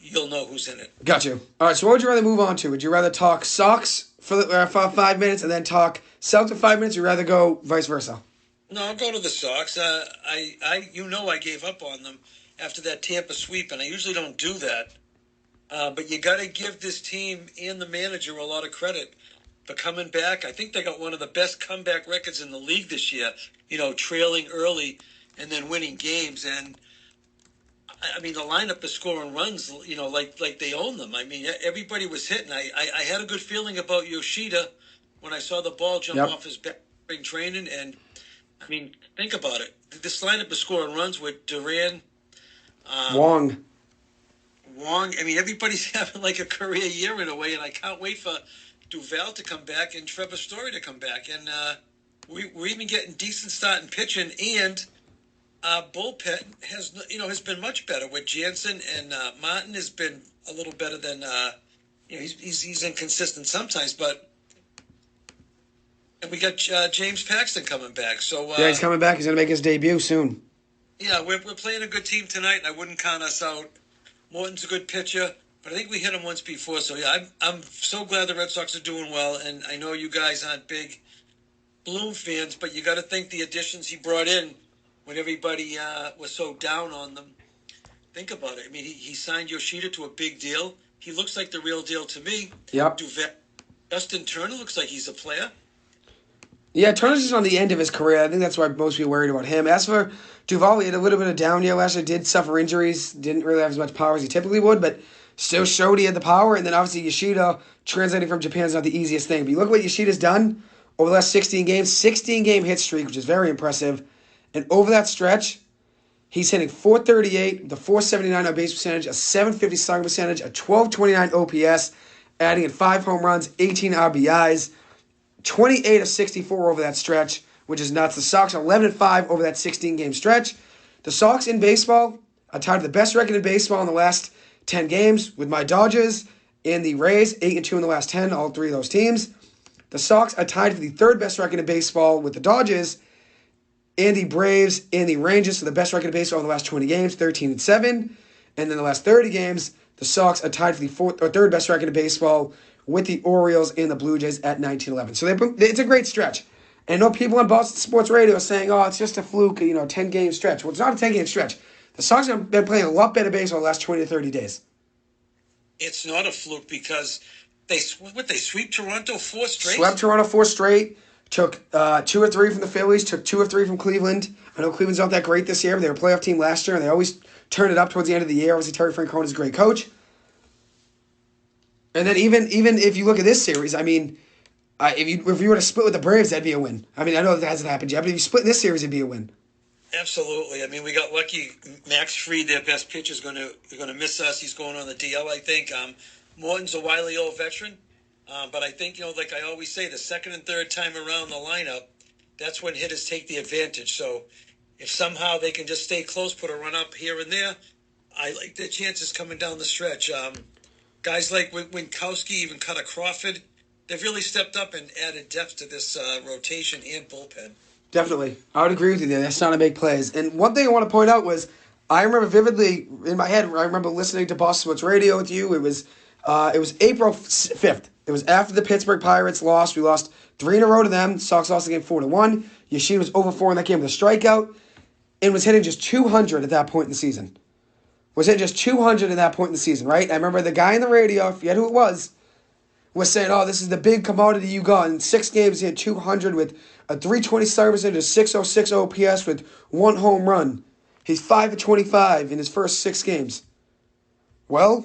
You'll know who's in it. Got you. All right, so what would you rather move on to? Would you rather talk Sox for 5 minutes and then talk Celtics 5 minutes, or rather go vice versa? No, I'll go to the Sox. I gave up on them after that Tampa sweep, and I usually don't do that. But you got to give this team and the manager a lot of credit for coming back. I think they got one of the best comeback records in the league this year, trailing early and then winning games. And, the lineup is scoring runs, like they own them. Everybody was hitting. I had a good feeling about Yoshida when I saw the ball jump off his back spring training. And I mean, think about it. This lineup is scoring runs with Duran, Wong. I mean, everybody's having like a career year in a way, and I can't wait for Duval to come back and Trevor Story to come back. And we're even getting decent starting pitching, and bullpen has been much better with Jansen, and Martin has been a little better than he's inconsistent sometimes, but and we got James Paxton coming back. So Yeah, he's coming back. He's going to make his debut soon. Yeah, we're playing a good team tonight, and I wouldn't count us out. Morton's a good pitcher, but I think we hit him once before. So yeah, I'm so glad the Red Sox are doing well, and I know you guys aren't big Bloom fans, but you got to think the additions he brought in when everybody was so down on them. Think about it. I mean, he signed Yoshida to a big deal. He looks like the real deal to me. Yep. Justin Turner looks like he's a player. Yeah, Turner's just on the end of his career. I think that's why most people are worried about him. As for Duval, he had a little bit of down year last year. Did suffer injuries. Didn't really have as much power as he typically would, but still showed he had the power. And then obviously Yoshida, translating from Japan, is not the easiest thing. But you look at what Yoshida's done over the last 16 games. 16-game hit streak, which is very impressive. And over that stretch, he's hitting .438, the .479 on base percentage, a .750 slugging percentage, a .1229 OPS, adding in 5 home runs, 18 RBIs. 28 of 64 over that stretch, which is nuts. The Sox are 11-5 over that 16-game stretch. The Sox in baseball are tied for the best record in baseball in the last 10 games with my Dodgers and the Rays, 8-2 in the last 10, all three of those teams. The Sox are tied for the third best record in baseball with the Dodgers and the Braves and the Rangers for the best record in baseball in the last 20 games, 13-7. And then the last 30 games, the Sox are tied for the third best record in baseball with the Orioles and the Blue Jays at 19-11. So it's a great stretch. And I know people on Boston Sports Radio are saying, oh, it's just a fluke, 10-game stretch. Well, it's not a 10-game stretch. The Sox have been playing a lot better baseball the last 20 to 30 days. It's not a fluke because they sweep Toronto 4 straight? Swept Toronto 4 straight. Took 2 or 3 from the Phillies. Took 2 or 3 from Cleveland. I know Cleveland's not that great this year, but they were a playoff team last year, and they always turn it up towards the end of the year. Obviously, Terry Francona is a great coach. And then even if you look at this series, I mean, if you were to split with the Braves, that'd be a win. I mean, I know that hasn't happened yet, but if you split in this series, it'd be a win. Absolutely. I mean, we got lucky. Max Fried, their best pitcher, is going to miss us. He's going on the DL, I think. Morton's a wily old veteran, but I think like I always say, the second and third time around the lineup, that's when hitters take the advantage. So if somehow they can just stay close, put a run up here and there, I like their chances coming down the stretch. Guys like Winkowski, even Cutter Crawford, they've really stepped up and added depth to this rotation and bullpen. Definitely. I would agree with you there. They're starting to make plays. And one thing I want to point out was I remember vividly in my head, I remember listening to Boston Sports Radio with you. It was April 5th. It was after the Pittsburgh Pirates lost. We lost 3 in a row to them. Sox lost the game 4-1. Yoshida was over 4 in that game with a strikeout and was hitting just 200 at that point in the season. Was hitting just 200 at that point in the season, right? I remember the guy in the radio, I forget who it was saying, oh, this is the big commodity you got. In 6 games, he had 200 with a .320 slugging percentage, a .606 OPS with 1 home run. He's 5-25 in his first 6 games. Well,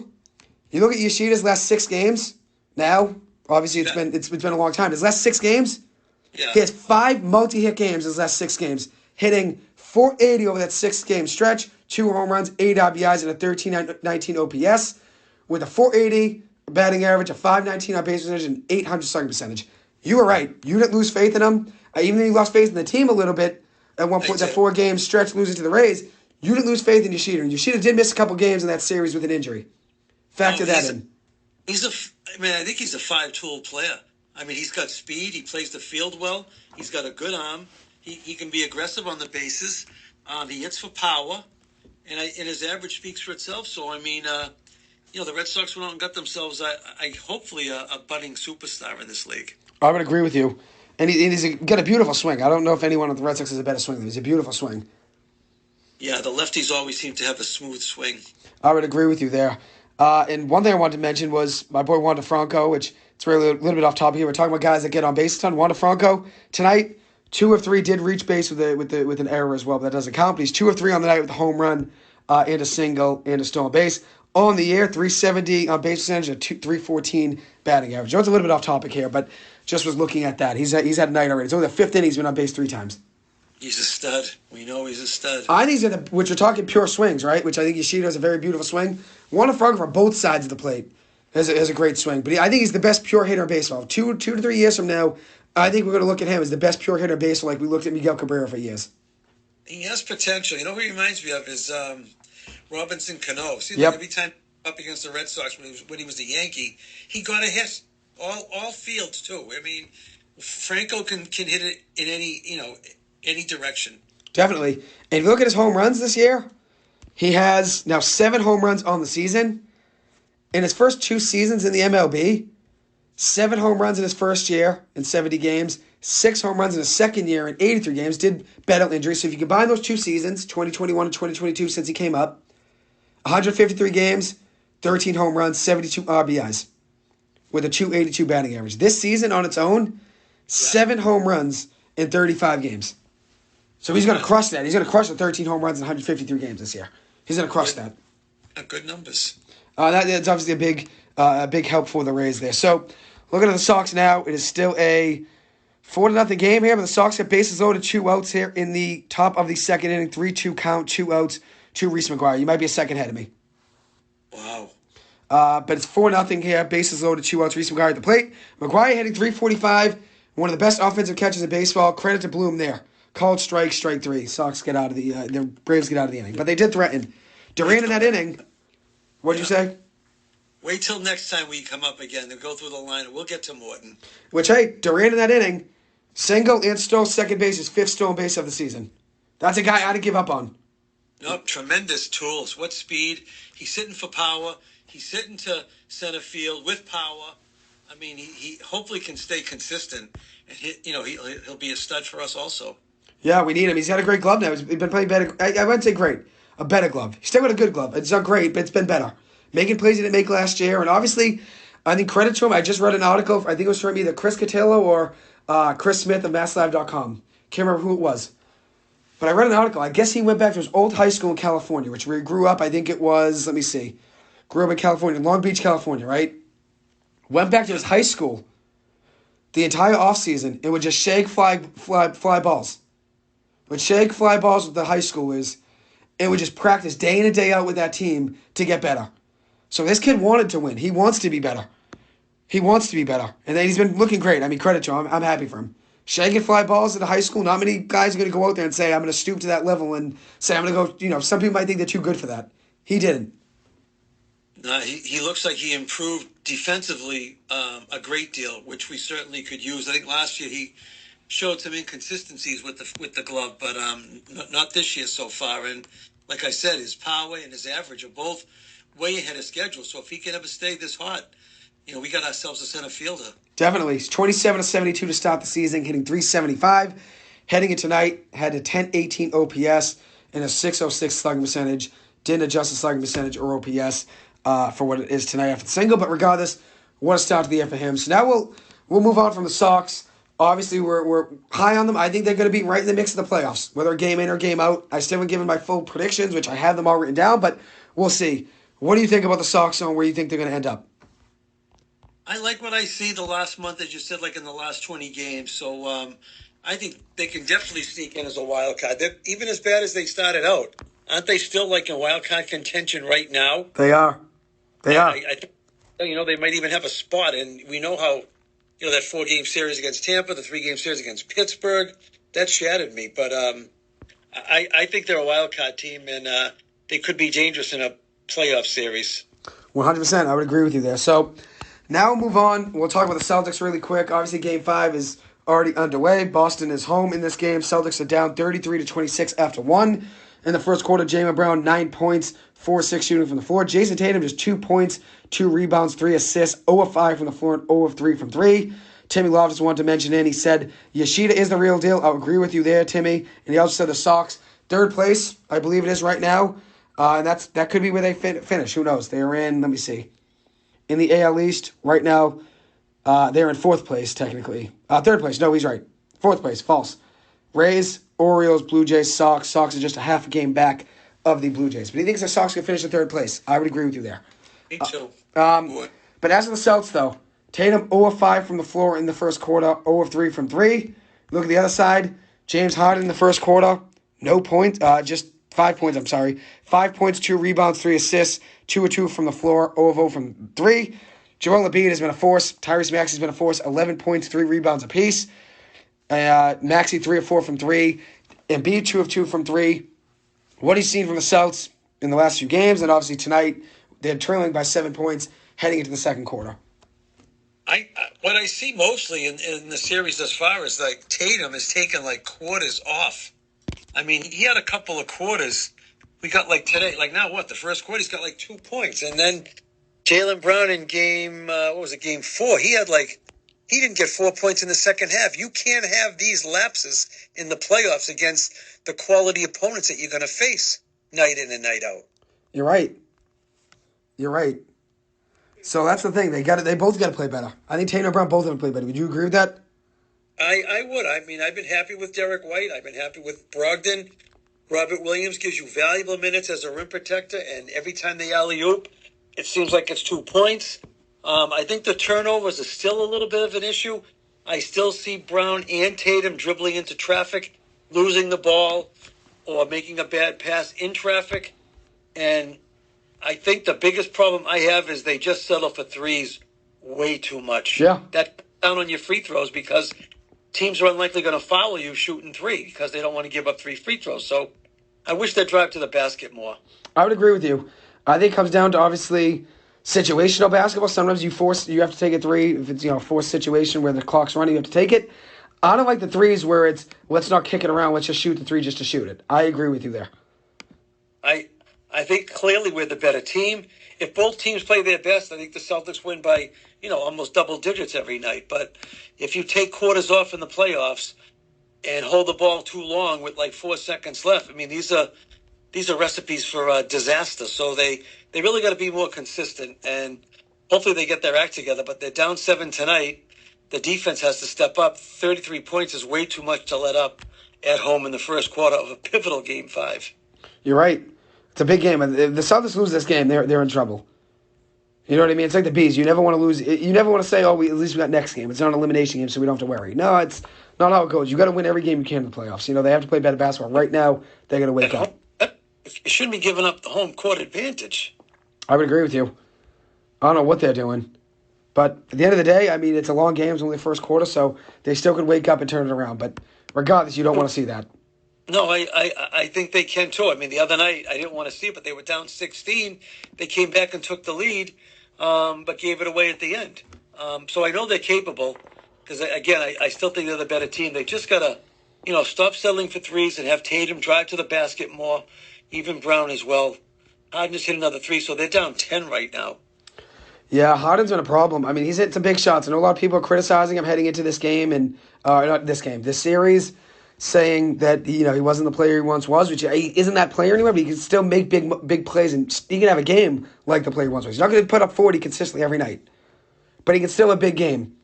you look at Yoshida's last 6 games. Now, obviously, it's been a long time. His last 6 games, he has 5 multi-hit games. His last 6 games, hitting .480 over that 6-game stretch, 2 home runs, 8 RBIs, and a .1319 OPS, with a .480 batting average, a .519 on base percentage, and 800 slugging percentage. You were right. You didn't lose faith in him. Even though you lost faith in the team a little bit at one point, that 4-game stretch losing to the Rays, you didn't lose faith in Yoshida. And Yoshida did miss a couple games in that series with an injury. Factor that in. I think he's a 5-tool player. I mean, he's got speed. He plays the field well. He's got a good arm. He can be aggressive on the bases. He hits for power. And his average speaks for itself. So, I mean, the Red Sox went out and got themselves, hopefully, a budding superstar in this league. I would agree with you. And he's got a beautiful swing. I don't know if anyone at the Red Sox has a better swing than him. He's a beautiful swing. Yeah, the lefties always seem to have a smooth swing. I would agree with you there. And one thing I wanted to mention was my boy Wander Franco, which it's really a little bit off topic here. We're talking about guys that get on base a ton. Wander Franco, tonight, 2 of 3 did reach base with an error as well, but that doesn't count. But he's 2 of 3 on the night with a home run and a single and a stolen base. On the year, .370 on base percentage, a .314 batting average. It's a little bit off topic here, but just was looking at that. He's had a night already. It's only the 5th inning he's been on base 3 times. He's a stud. We know he's a stud. I think which we're talking pure swings, right? Which I think Yoshida has a very beautiful swing. One of Frog for both sides of the plate has a great swing. But I think he's the best pure hitter in baseball. Two to 3 years from now, I think we're going to look at him as the best pure hitter in baseball like we looked at Miguel Cabrera for years. He has potential. You know who he reminds me of is Robinson Cano. See, Yep. every time up against the Red Sox when he was the Yankee, he got a hit. All fields too. I mean, Franco can hit it in any direction. Definitely. And if you look at his home runs this year, he has now 7 home runs on the season. In his first 2 seasons in the MLB, 7 home runs in his first year in 70 games, 6 home runs in his second year in 83 games, did battle injuries. So if you combine those 2 seasons, 2021 and 2022 since he came up, 153 games, 13 home runs, 72 RBIs with a 282 batting average. This season on its own, 7 home runs in 35 games. So he's going to crush that. He's going to crush the 13 home runs in 153 games this year. He's going to crush that. Good numbers. That's obviously a big help for the Rays there. So looking at the Sox now, it is still a 4-0 game here, but the Sox have bases loaded, 2 outs here in the top of the second inning, 3-2 count, 2 outs to Reese McGuire. You might be a second ahead of me. Wow. But it's 4-0 here, bases loaded, 2 outs, Reese McGuire at the plate. McGuire hitting .345, one of the best offensive catches in baseball. Credit to Bloom there. Called strike 3. Sox get out of the Braves get out of the inning. But they did threaten. Duran in that inning, what'd you say? Wait till next time we come up again. They'll go through the line and we'll get to Morton. Which, hey, Duran in that inning, single and stole second base, his 5th stolen base of the season. That's a guy I'd give up on. No, tremendous tools. What speed. He's hitting for power. He's hitting to center field with power. I mean, he hopefully can stay consistent. And he'll be a stud for us also. Yeah, we need him. He's got a great glove now. He's been playing better. I wouldn't say great. A better glove. He's still got a good glove. It's not great, but it's been better. Making plays he didn't make last year. And obviously, I think credit to him. I just read an article. I think it was from either Chris Cotillo or Chris Smith of MassLive.com. Can't remember who it was. But I read an article. I guess he went back to his old high school in California, which where he grew up. I think it was, let me see. Grew up in California, Long Beach, California, right? Went back to his high school the entire offseason and would just shake fly balls. Would shake fly balls with the high schoolers and would just practice day in and day out with that team to get better. So this kid wanted to win. He wants to be better. And then he's been looking great. I mean, credit to him. I'm happy for him. Shaking fly balls at the high school, not many guys are going to go out there and say, I'm going to stoop to that level and say, I'm going to go, some people might think they're too good for that. He didn't. He looks like he improved defensively a great deal, which we certainly could use. I think last year he showed some inconsistencies with the glove, but not this year so far. And like I said, his power and his average are both way ahead of schedule. So if he can ever stay this hot, we got ourselves a center fielder. Definitely. He's 27 of 72 to start the season, hitting .375. Heading in tonight, had a 10-18 OPS and a .606 slugging percentage. Didn't adjust the slugging percentage or OPS for what it is tonight after the single. But regardless, what a start to the year for him. So now we'll move on from the Sox. Obviously, we're high on them. I think they're going to be right in the mix of the playoffs, whether a game in or game out. I still haven't given my full predictions, which I have them all written down, but we'll see. What do you think about the Sox and where you think they're going to end up? I like what I see the last month, as you said, like in the last 20 games. So I think they can definitely sneak in as a wild card. They're even as bad as they started out. Aren't they still like in wild card contention right now? They are. I think, they might even have a spot. And we know how, that 4-game series against Tampa, the 3-game series against Pittsburgh, that shattered me. But I think they're a wild card team, and they could be dangerous in a playoff series. 100%. I would agree with you there. So now we'll move on. We'll talk about the Celtics really quick. Obviously, Game 5 is already underway. Boston is home in this game. Celtics are down 33-26 after 1. In the first quarter, Jaylen Brown, 9 points, 4-6 shooting from the floor. Jayson Tatum, just 2 points, 2 rebounds, 3 assists, 0 of 5 from the floor, and 0 of 3 from 3. Timmy Loftus wanted to mention in. He said, Yoshida is the real deal. I'll agree with you there, Timmy. And he also said the Sox, 3rd place, I believe it is right now. And that could be where they finish. Who knows? They are in, let me see. In the AL East, right now, they're in 4th place, technically. 3rd place, no, he's right. 4th place, false. Rays, Orioles, Blue Jays, Sox. Sox are just a half a game back of the Blue Jays. But he thinks the Sox can finish in 3rd place. I would agree with you there. Me too. But as for the Celtics, though, Tatum 0 of 5 from the floor in the first quarter, 0 of 3 from 3. Look at the other side. James Harden in the first quarter, no points, just 5 points, I'm sorry. 5 points, 2 rebounds, 3 assists, 2 of 2 from the floor, 0 of 0 from 3. Joel Embiid has been a force. Tyrese Maxey's been a force, 11 points, 3 rebounds apiece. Maxey 3 of 4 from 3. Embiid 2 of 2 from 3. What he's seen from the Celtics in the last few games, and obviously tonight, they're trailing by 7 points heading into the second quarter. What I see mostly in the series thus far is like Tatum has taken like quarters off. I mean, he had a couple of quarters. We got like today, like now what? The first quarter, he's got like 2 points. And then Jaylen Brown in game 4? He didn't get 4 points in the second half. You can't have these lapses in the playoffs against the quality opponents that you're going to face night in and night out. You're right. So that's the thing. They both got to play better. I think Tatum and Brown both have to play better. Would you agree with that? I would. I mean, I've been happy with Derek White. I've been happy with Brogdon. Robert Williams gives you valuable minutes as a rim protector, and every time they alley-oop, it seems like it's 2 points. I think the turnovers are still a little bit of an issue. I still see Brown and Tatum dribbling into traffic, losing the ball, or making a bad pass in traffic. And I think the biggest problem I have is they just settle for threes way too much. Yeah. That down on your free throws because teams are unlikely going to follow you shooting three because they don't want to give up 3 free throws. So I wish they'd drive to the basket more. I would agree with you. I think it comes down to obviously situational basketball. Sometimes you have to take a 3 if it's a forced situation where the clock's running. You have to take it. I don't like the threes where it's let's not kick it around. Let's just shoot the 3 just to shoot it. I agree with you there. I think clearly we're the better team. If both teams play their best, I think the Celtics win by almost double digits every night. But if you take quarters off in the playoffs and hold the ball too long with like 4 seconds left, I mean these are recipes for disaster. So they really got to be more consistent, and hopefully they get their act together. But they're down 7 tonight. The defense has to step up. 33 points is way too much to let up at home in the first quarter of a pivotal Game 5. You're right. It's a big game. If the Celtics lose this game, they're in trouble. You know what I mean? It's like the Bees. You never want to lose. You never want to say, at least we got next game. It's not an elimination game, so we don't have to worry. No, it's not how it goes. You got to win every game you can in the playoffs. They have to play better basketball. Right now, they got to wake up. You shouldn't be giving up the home court advantage. I would agree with you. I don't know what they're doing. But at the end of the day, I mean, it's a long game. It's only the first quarter, so they still could wake up and turn it around. But regardless, you don't want to see that. No, I think they can too. I mean, the other night, I didn't want to see it, but they were down 16. They came back and took the lead, but gave it away at the end. So I know they're capable because, again, I still think they're the better team. They just got to, stop settling for threes and have Tatum drive to the basket more, even Brown as well. Harden just hit another 3, so they're down 10 right now. Yeah, Harden's been a problem. I mean, he's hit some big shots. I know a lot of people are criticizing him heading into this game, and this series, saying that he wasn't the player he once was, which he isn't that player anymore, but he can still make big plays, and he can have a game like the player he once was. He's not going to put up 40 consistently every night, but he can still have a big game.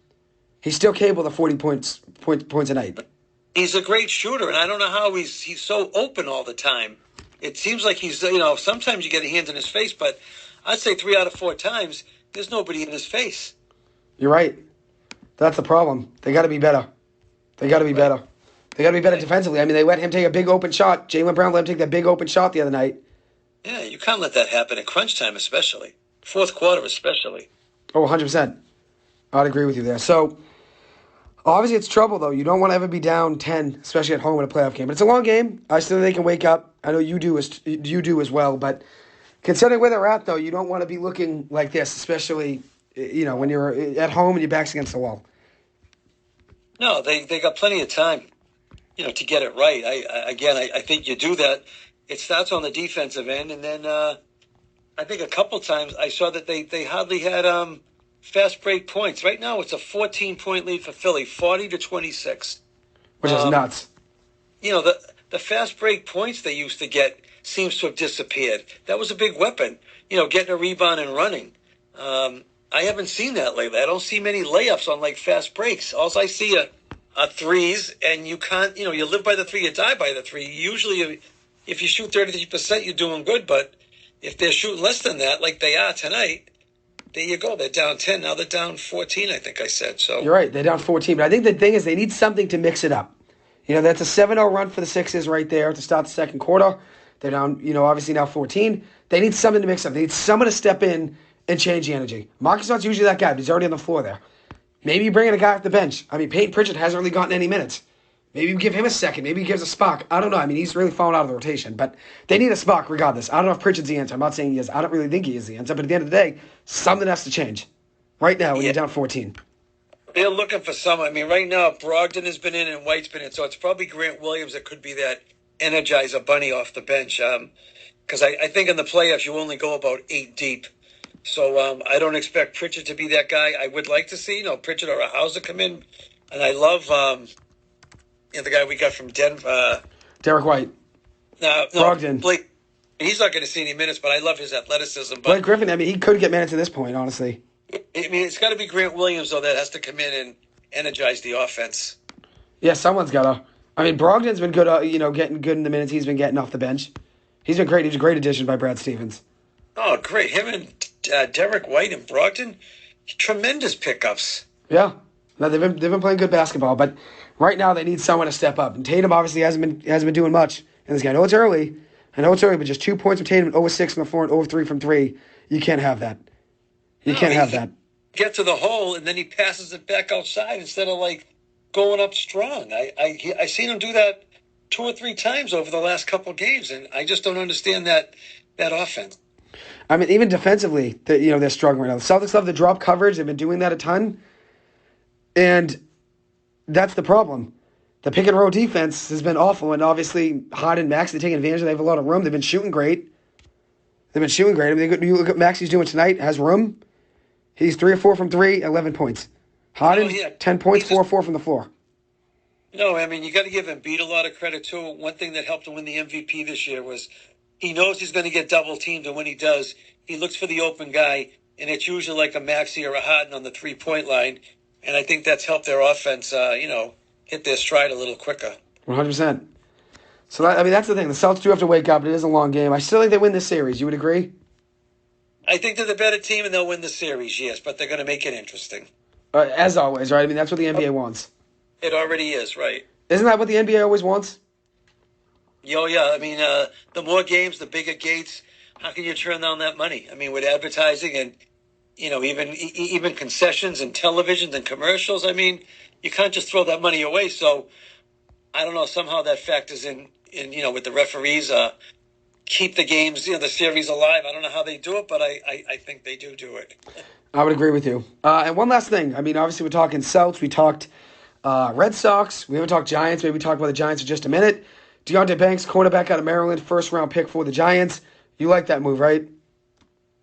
He's still capable of 40 points a night. He's a great shooter, and I don't know how he's so open all the time. It seems like he's, sometimes you get a hand in his face, but I'd say 3 out of 4 times, there's nobody in his face. You're right. That's the problem. They got to be better. They got to be better defensively. I mean, they let him take a big open shot. Jaylen Brown let him take that big open shot the other night. Yeah, you can't let that happen in crunch time especially. Fourth quarter especially. Oh, 100%. I'd agree with you there. So, obviously it's trouble, though. You don't want to ever be down 10, especially at home in a playoff game. But it's a long game. I still think they can wake up. I know you do as well. But considering where they're at, though, you don't want to be looking like this, especially when you're at home and your back's against the wall. No, they got plenty of time. To get it right. I think you do that. It starts on the defensive end, and then I think a couple times I saw that they hardly had fast break points. Right now, it's a 14-point lead for Philly, 40-26, which is nuts. The fast break points they used to get seems to have disappeared. That was a big weapon. Getting a rebound and running. I haven't seen that lately. I don't see many layups on like fast breaks. All I see are threes, and you can't, you live by the 3, you die by the 3. Usually, if you shoot 33%, you're doing good, but if they're shooting less than that, like they are tonight, there you go. They're down 10. Now they're down 14, I think I said. So you're right. They're down 14, but I think the thing is they need something to mix it up. That's a 7-0 run for the Sixers right there to start the second quarter. They're down, obviously now 14. They need something to mix up. They need someone to step in and change the energy. Marcus Smart's usually that guy, but he's already on the floor there. Maybe you bring in a guy off the bench. Peyton Pritchard hasn't really gotten any minutes. Maybe you give him a second. Maybe he gives a spark. I don't know. He's really fallen out of the rotation, but they need a spark regardless. I don't know if Pritchard's the answer. I'm not saying he is. I don't really think he is the answer, but at the end of the day, something has to change. Right now, when you're down 14. They're looking for someone. Right now, Brogdon has been in and White's been in, so it's probably Grant Williams that could be that energizer bunny off the bench. Because I think in the playoffs, you only go about 8 deep. So I don't expect Pritchard to be that guy. I would like to see, Pritchard or a Hauser come in. And I love the guy we got from Denver. Derek White. No, Brogdon. Blake. He's not going to see any minutes, but I love his athleticism. But Blake Griffin, he could get minutes at this point, honestly. It's got to be Grant Williams, though, that has to come in and energize the offense. Yeah, someone's got to. Brogdon's been good, getting good in the minutes he's been getting off the bench. He's been great. He's a great addition by Brad Stevens. Oh, great. Him and Derek White and Brogdon, tremendous pickups. Yeah. No, they've been playing good basketball, but right now they need someone to step up. And Tatum obviously hasn't been doing much in this game. I know it's early, but just 2 points from Tatum, 0-6 from the floor, and 0-3 from 3. You can't have that. You can't have that. Get to the hole, and then he passes it back outside instead of, going up strong. I seen him do that 2 or 3 times over the last couple of games, and I just don't understand that offense. Even defensively, they're struggling right now. The Celtics love the drop coverage. They've been doing that a ton. And that's the problem. The pick and roll defense has been awful, and obviously Harden and Max, they're taking advantage. They have a lot of room. They've been shooting great. You look at what Maxi's doing tonight, has room. He's 3 or 4 from 3, 11 points. Harden, 10 points, 4 or 4 from the floor. You got to give Embiid a lot of credit, too. One thing that helped him win the MVP this year was he knows he's going to get double-teamed, and when he does, he looks for the open guy, and it's usually like a Maxey or a Harden on the three-point line, and I think that's helped their offense, hit their stride a little quicker. 100%. So, that's the thing. The Celtics do have to wake up. It is a long game. I still think they win this series. You would agree? I think they're the better team, and they'll win the series, yes, but they're going to make it interesting. As always, right? That's what the NBA wants. It already is, right? Isn't that what the NBA always wants? Oh, yeah. The more games, the bigger gates. How can you turn down that money? With advertising and, even concessions and televisions and commercials, you can't just throw that money away. So, I don't know, somehow that factors in with the referees, keep the games, the series alive. I don't know how they do it, but I think they do it. I would agree with you. And one last thing. Obviously we're talking Celtics. We talked Red Sox. We haven't talked Giants. Maybe we talk about the Giants for just a minute. Deonte Banks, cornerback out of Maryland, first-round pick for the Giants. You like that move, right?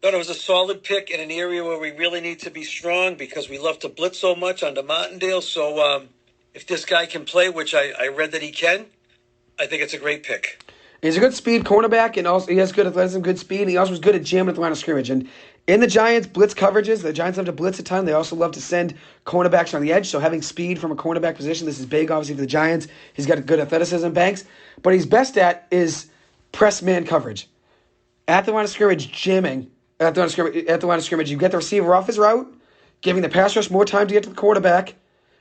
Thought it was a solid pick in an area where we really need to be strong because we love to blitz so much under Martindale. So if this guy can play, which I read that he can, I think it's a great pick. He's a good speed cornerback, and also he has good athleticism, good speed, and he also was good at jamming at the line of scrimmage. And in the Giants' blitz coverages, the Giants love to blitz a ton. They also love to send cornerbacks on the edge, so having speed from a cornerback position, this is big, obviously, for the Giants. He's got good athleticism, Banks. But he's best at is press man coverage. At the line of scrimmage, jamming. At the line of scrimmage, you get the receiver off his route, giving the pass rush more time to get to the quarterback,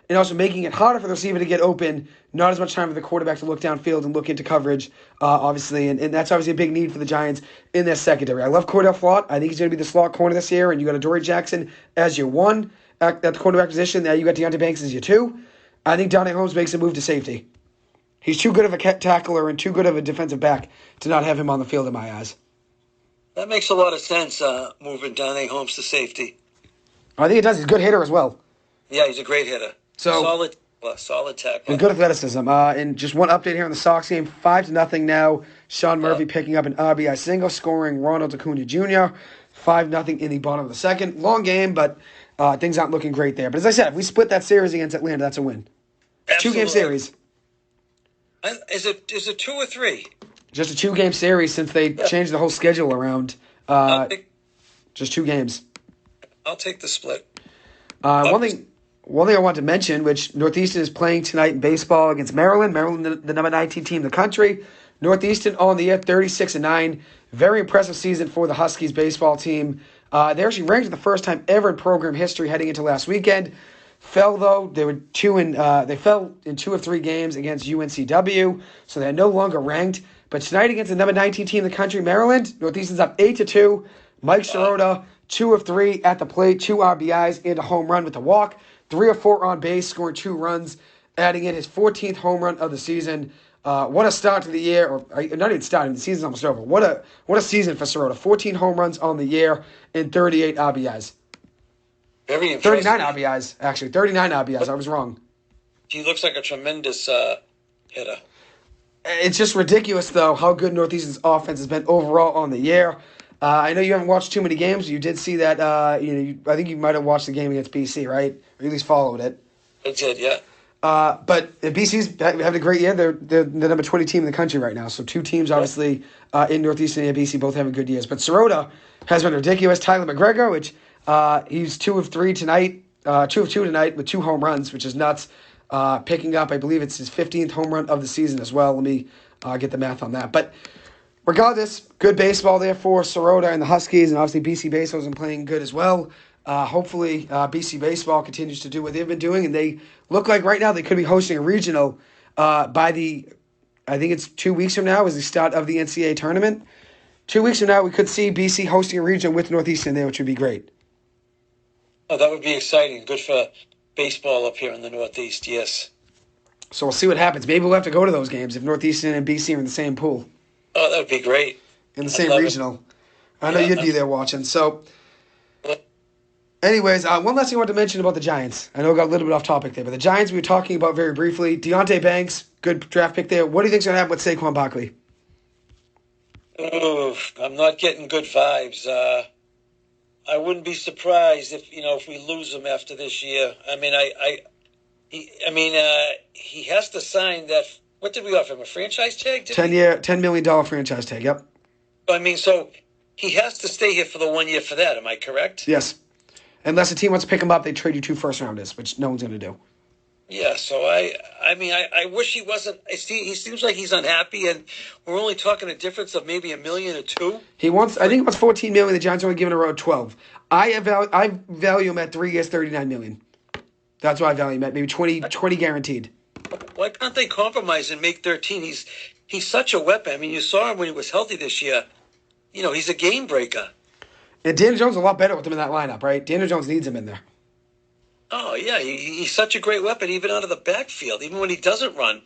and also making it harder for the receiver to get open, not as much time for the quarterback to look downfield and look into coverage, obviously. And that's obviously a big need for the Giants in their secondary. I love Cordell Flott. I think he's going to be the slot corner this year, and you got Adoree Jackson as your 1 at the quarterback position. Now you got Deonte Banks as your 2. I think Darnay Holmes makes a move to safety. He's too good of a tackler and too good of a defensive back to not have him on the field in my eyes. That makes a lot of sense, moving Darnay Holmes to safety. I think it does. He's a good hitter as well. Yeah, he's a great hitter. So solid tackler. And good athleticism. And just one update here on the Sox game. 5-0 now. Sean Murphy picking up an RBI single, scoring Ronald Acuna Jr. 5-0 in the bottom of the second. Long game, but things aren't looking great there. But as I said, if we split that series against Atlanta, that's a win. Absolutely. 2-game series. Is it 2 or 3? Just a 2-game series since they changed the whole schedule around. Just 2 games. I'll take the split. One thing I want to mention, which Northeastern is playing tonight in baseball against Maryland. Maryland, the number 19 team in the country. Northeastern on the year, 36-9. Very impressive season for the Huskies baseball team. They're actually ranked for the first time ever in program history heading into last weekend. Fell though. They fell in 2 of 3 games against UNCW, so they're no longer ranked. But tonight against the number 19 team in the country, Maryland, Northeastern's up 8-2. Mike Sirota, 2 of 3 at the plate, 2 RBIs and a home run with the walk, 3 of 4 on base, scoring 2 runs, adding in his 14th home run of the season. What a start to the year, or not even starting, the season's almost over. What a season for Sirota. 14 home runs on the year and 38 RBIs. Very impressive. 39 RBIs, actually. 39 RBIs. I was wrong. He looks like a tremendous hitter. It's just ridiculous, though, how good Northeastern's offense has been overall on the year. I know you haven't watched too many games. You did see that. I think you might have watched the game against BC, right? Or at least followed it. I did, yeah. But BC's having a great year. They're the number 20 team in the country right now. So 2 teams, obviously, in Northeastern and BC, both having good years. But Sirota has been ridiculous. Tyler McGregor, which he's 2 of 3 tonight, 2 of 2 tonight with 2 home runs, which is nuts. Picking up, I believe it's his 15th home run of the season as well. Let me get the math on that. But regardless, good baseball there for Sirota and the Huskies, and obviously BC Baseball's been playing good as well. Hopefully, BC Baseball continues to do what they've been doing, and they look like right now they could be hosting a regional I think it's 2 weeks from now is the start of the NCAA tournament. 2 weeks from now, we could see BC hosting a regional with Northeastern there, which would be great. Oh, that would be exciting. Good for baseball up here in the Northeast, yes. So we'll see what happens. Maybe we'll have to go to those games if Northeastern and BC are in the same pool. Oh, that would be great. In the same regional. I know you'd be there watching. So, anyways, one last thing I want to mention about the Giants. I know I got a little bit off topic there, but the Giants we were talking about very briefly. Deonte Banks, good draft pick there. What do you think's going to happen with Saquon Barkley? I'm not getting good vibes. I wouldn't be surprised if we lose him after this year. I mean, he has to sign that. What did we offer him? A franchise tag? $10 million franchise tag. Yep. I mean, so he has to stay here for the 1 year for that. Am I correct? Yes. Unless a team wants to pick him up, they trade you 2 first-rounders, which no one's going to do. Yeah, so I wish he wasn't. He seems like he's unhappy, and we're only talking a difference of maybe $1 million or $2 million. I think it was $14 million. The Giants are only giving a road 12. I value him at 3 years, $39 million. That's what I value him at. Maybe 20 guaranteed. Why can't they compromise and make 13? He's such a weapon. I mean, you saw him when he was healthy this year. He's a game breaker. And Daniel Jones is a lot better with him in that lineup, right? Daniel Jones needs him in there. Oh, yeah. He's such a great weapon, even out of the backfield. Even when he doesn't run,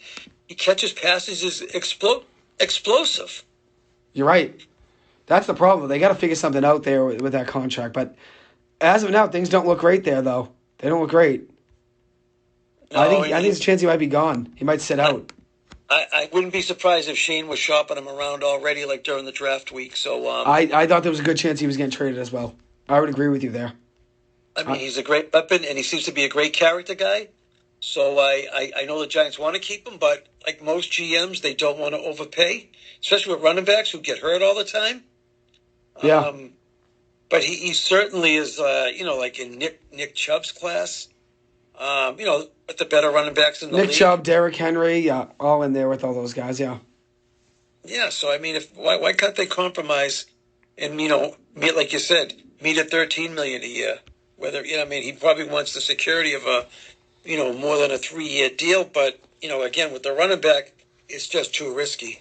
he catches passes, is explosive. You're right. That's the problem. They got to figure something out there with that contract. But as of now, things don't look great there, though. They don't look great. No, I think there's a chance he might be gone. He might sit out. I wouldn't be surprised if Shane was shopping him around already, like during the draft week. So I thought there was a good chance he was getting traded as well. I would agree with you there. I mean, he's a great weapon, and he seems to be a great character guy. So I know the Giants want to keep him, but like most GMs, they don't want to overpay, especially with running backs who get hurt all the time. Yeah. But he certainly is, like in Nick Chubb's class. With the better running backs in the league. Nick Chubb, Derrick Henry, yeah, all in there with all those guys, yeah. Yeah, so I mean, why can't they compromise and meet, like you said, meet at $13 million a year? Whether he probably wants the security of a more than a 3-year deal, but again with the running back, it's just too risky.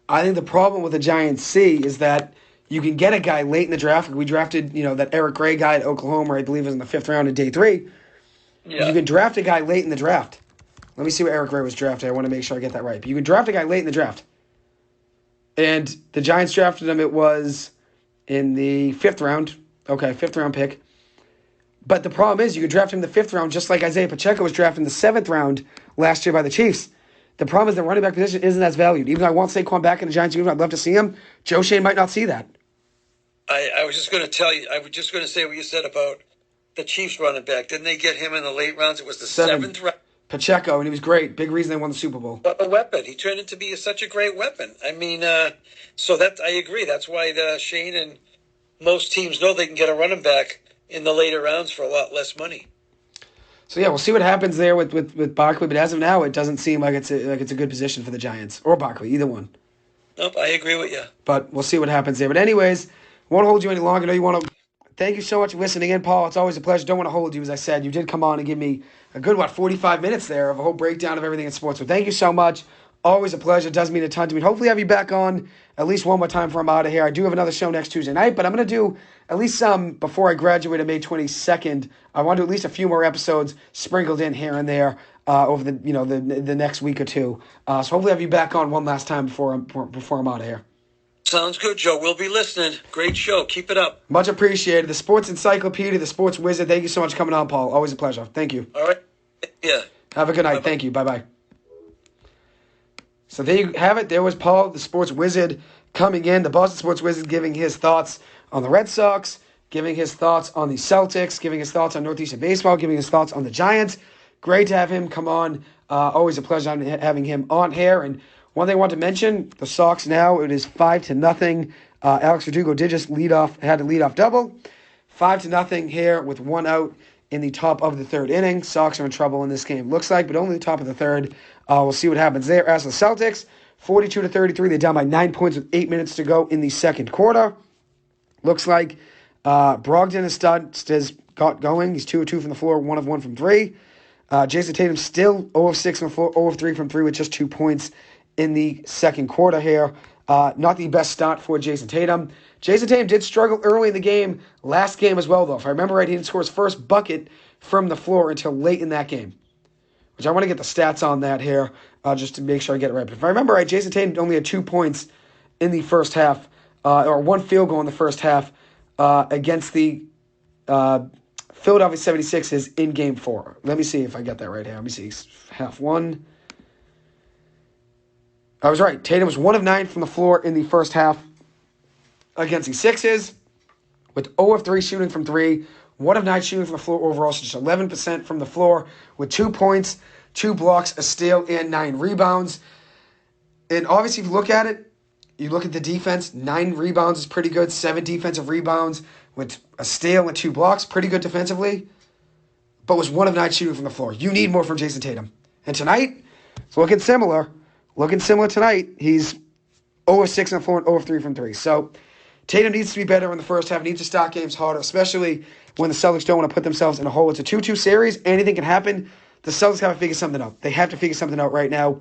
I think the problem with the Giants is that you can get a guy late in the draft. We drafted that Eric Gray guy at Oklahoma, I believe, was in the 5th round in day 3. Yeah. You can draft a guy late in the draft. Let me see where Eric Gray was drafted. I want to make sure I get that right. But you can draft a guy late in the draft. And the Giants drafted him. It was in the 5th round. Okay, 5th round pick. But the problem is you can draft him in the 5th round just like Isaiah Pacheco was drafted in the 7th round last year by the Chiefs. The problem is the running back position isn't as valued. Even though I want Saquon back in the Giants uniform, I'd love to see him. Joe Shane might not see that. I was just going to tell you, I was just going to say what you said about the Chiefs running back. Didn't they get him in the late rounds? It was the 7th round. Pacheco, and he was great. Big reason they won the Super Bowl. A weapon. He turned into be such a great weapon. I mean, so that I agree. That's why Shane and most teams know they can get a running back in the later rounds for a lot less money. So yeah, we'll see what happens there with Barkley. But as of now, it doesn't seem like it's a good position for the Giants or Barkley, either one. Nope, I agree with you. But we'll see what happens there. But anyways, won't hold you any longer. I know you want to thank you so much for listening in, Paul. It's always a pleasure. Don't want to hold you, as I said. You did come on and give me a good, 45 minutes there of a whole breakdown of everything in sports. So thank you so much. Always a pleasure. It does mean a ton to me. Hopefully have you back on at least one more time before I'm out of here. I do have another show next Tuesday night, but I'm going to do at least some before I graduate on May 22nd. I want to do at least a few more episodes sprinkled in here and there over the next week or two. So hopefully have you back on one last time before I'm out of here. Sounds good, Joe. We'll be listening. Great show. Keep it up. Much appreciated. The Sports Encyclopedia, the Sports Wizard. Thank you so much for coming on, Paul. Always a pleasure. Thank you. All right. Yeah. Have a good night. Bye-bye. Thank you. Bye-bye. So there you have it. There was Paul, the Sports Wizard, coming in. The Boston Sports Wizard giving his thoughts on the Red Sox, giving his thoughts on the Celtics, giving his thoughts on Northeastern baseball, giving his thoughts on the Giants. Great to have him come on. Always a pleasure having him on here. And one thing I want to mention, the Sox now, it is 5-0. Alex Verdugo had a leadoff double. 5-0 here with one out in the top of the third inning. Sox are in trouble in this game, looks like, but only the top of the third. We'll see what happens there. As for the Celtics, 42-33. They're down by 9 points with 8 minutes to go in the second quarter. Looks like Brogdon has got going. He's 2 of 2 from the floor, 1 of 1 from 3. Jayson Tatum still 0 of 6 from the floor, 0 of 3 from 3 with just 2 points in the second quarter here. Not the best start for Jayson Tatum. Jayson Tatum did struggle early in the game, last game as well, though. If I remember right, he didn't score his first bucket from the floor until late in that game, which I want to get the stats on that here just to make sure I get it right. But if I remember right, Jayson Tatum only had 2 points in the first half, or 1 field goal in the first half against the Philadelphia 76ers in Game 4. Let me see if I get that right here. Let me see. Half 1. I was right. Tatum was 1 of 9 from the floor in the first half against the Sixers, with 0 of 3 shooting from 3, 1 of 9 shooting from the floor overall, so just 11% from the floor, with 2 points, 2 blocks, a steal, and 9 rebounds. And obviously, if you look at it, you look at the defense, 9 rebounds is pretty good, 7 defensive rebounds, with a steal and 2 blocks, pretty good defensively, but was 1 of 9 shooting from the floor. You need more from Jayson Tatum. And tonight, it's looking similar. Looking similar tonight. He's 0 of 6 on the floor and 0 of 3 from 3. So Tatum needs to be better in the first half. Needs to start games harder, especially when the Celtics don't want to put themselves in a hole. It's a 2-2 series. Anything can happen. The Celtics have to figure something out. They have to figure something out right now.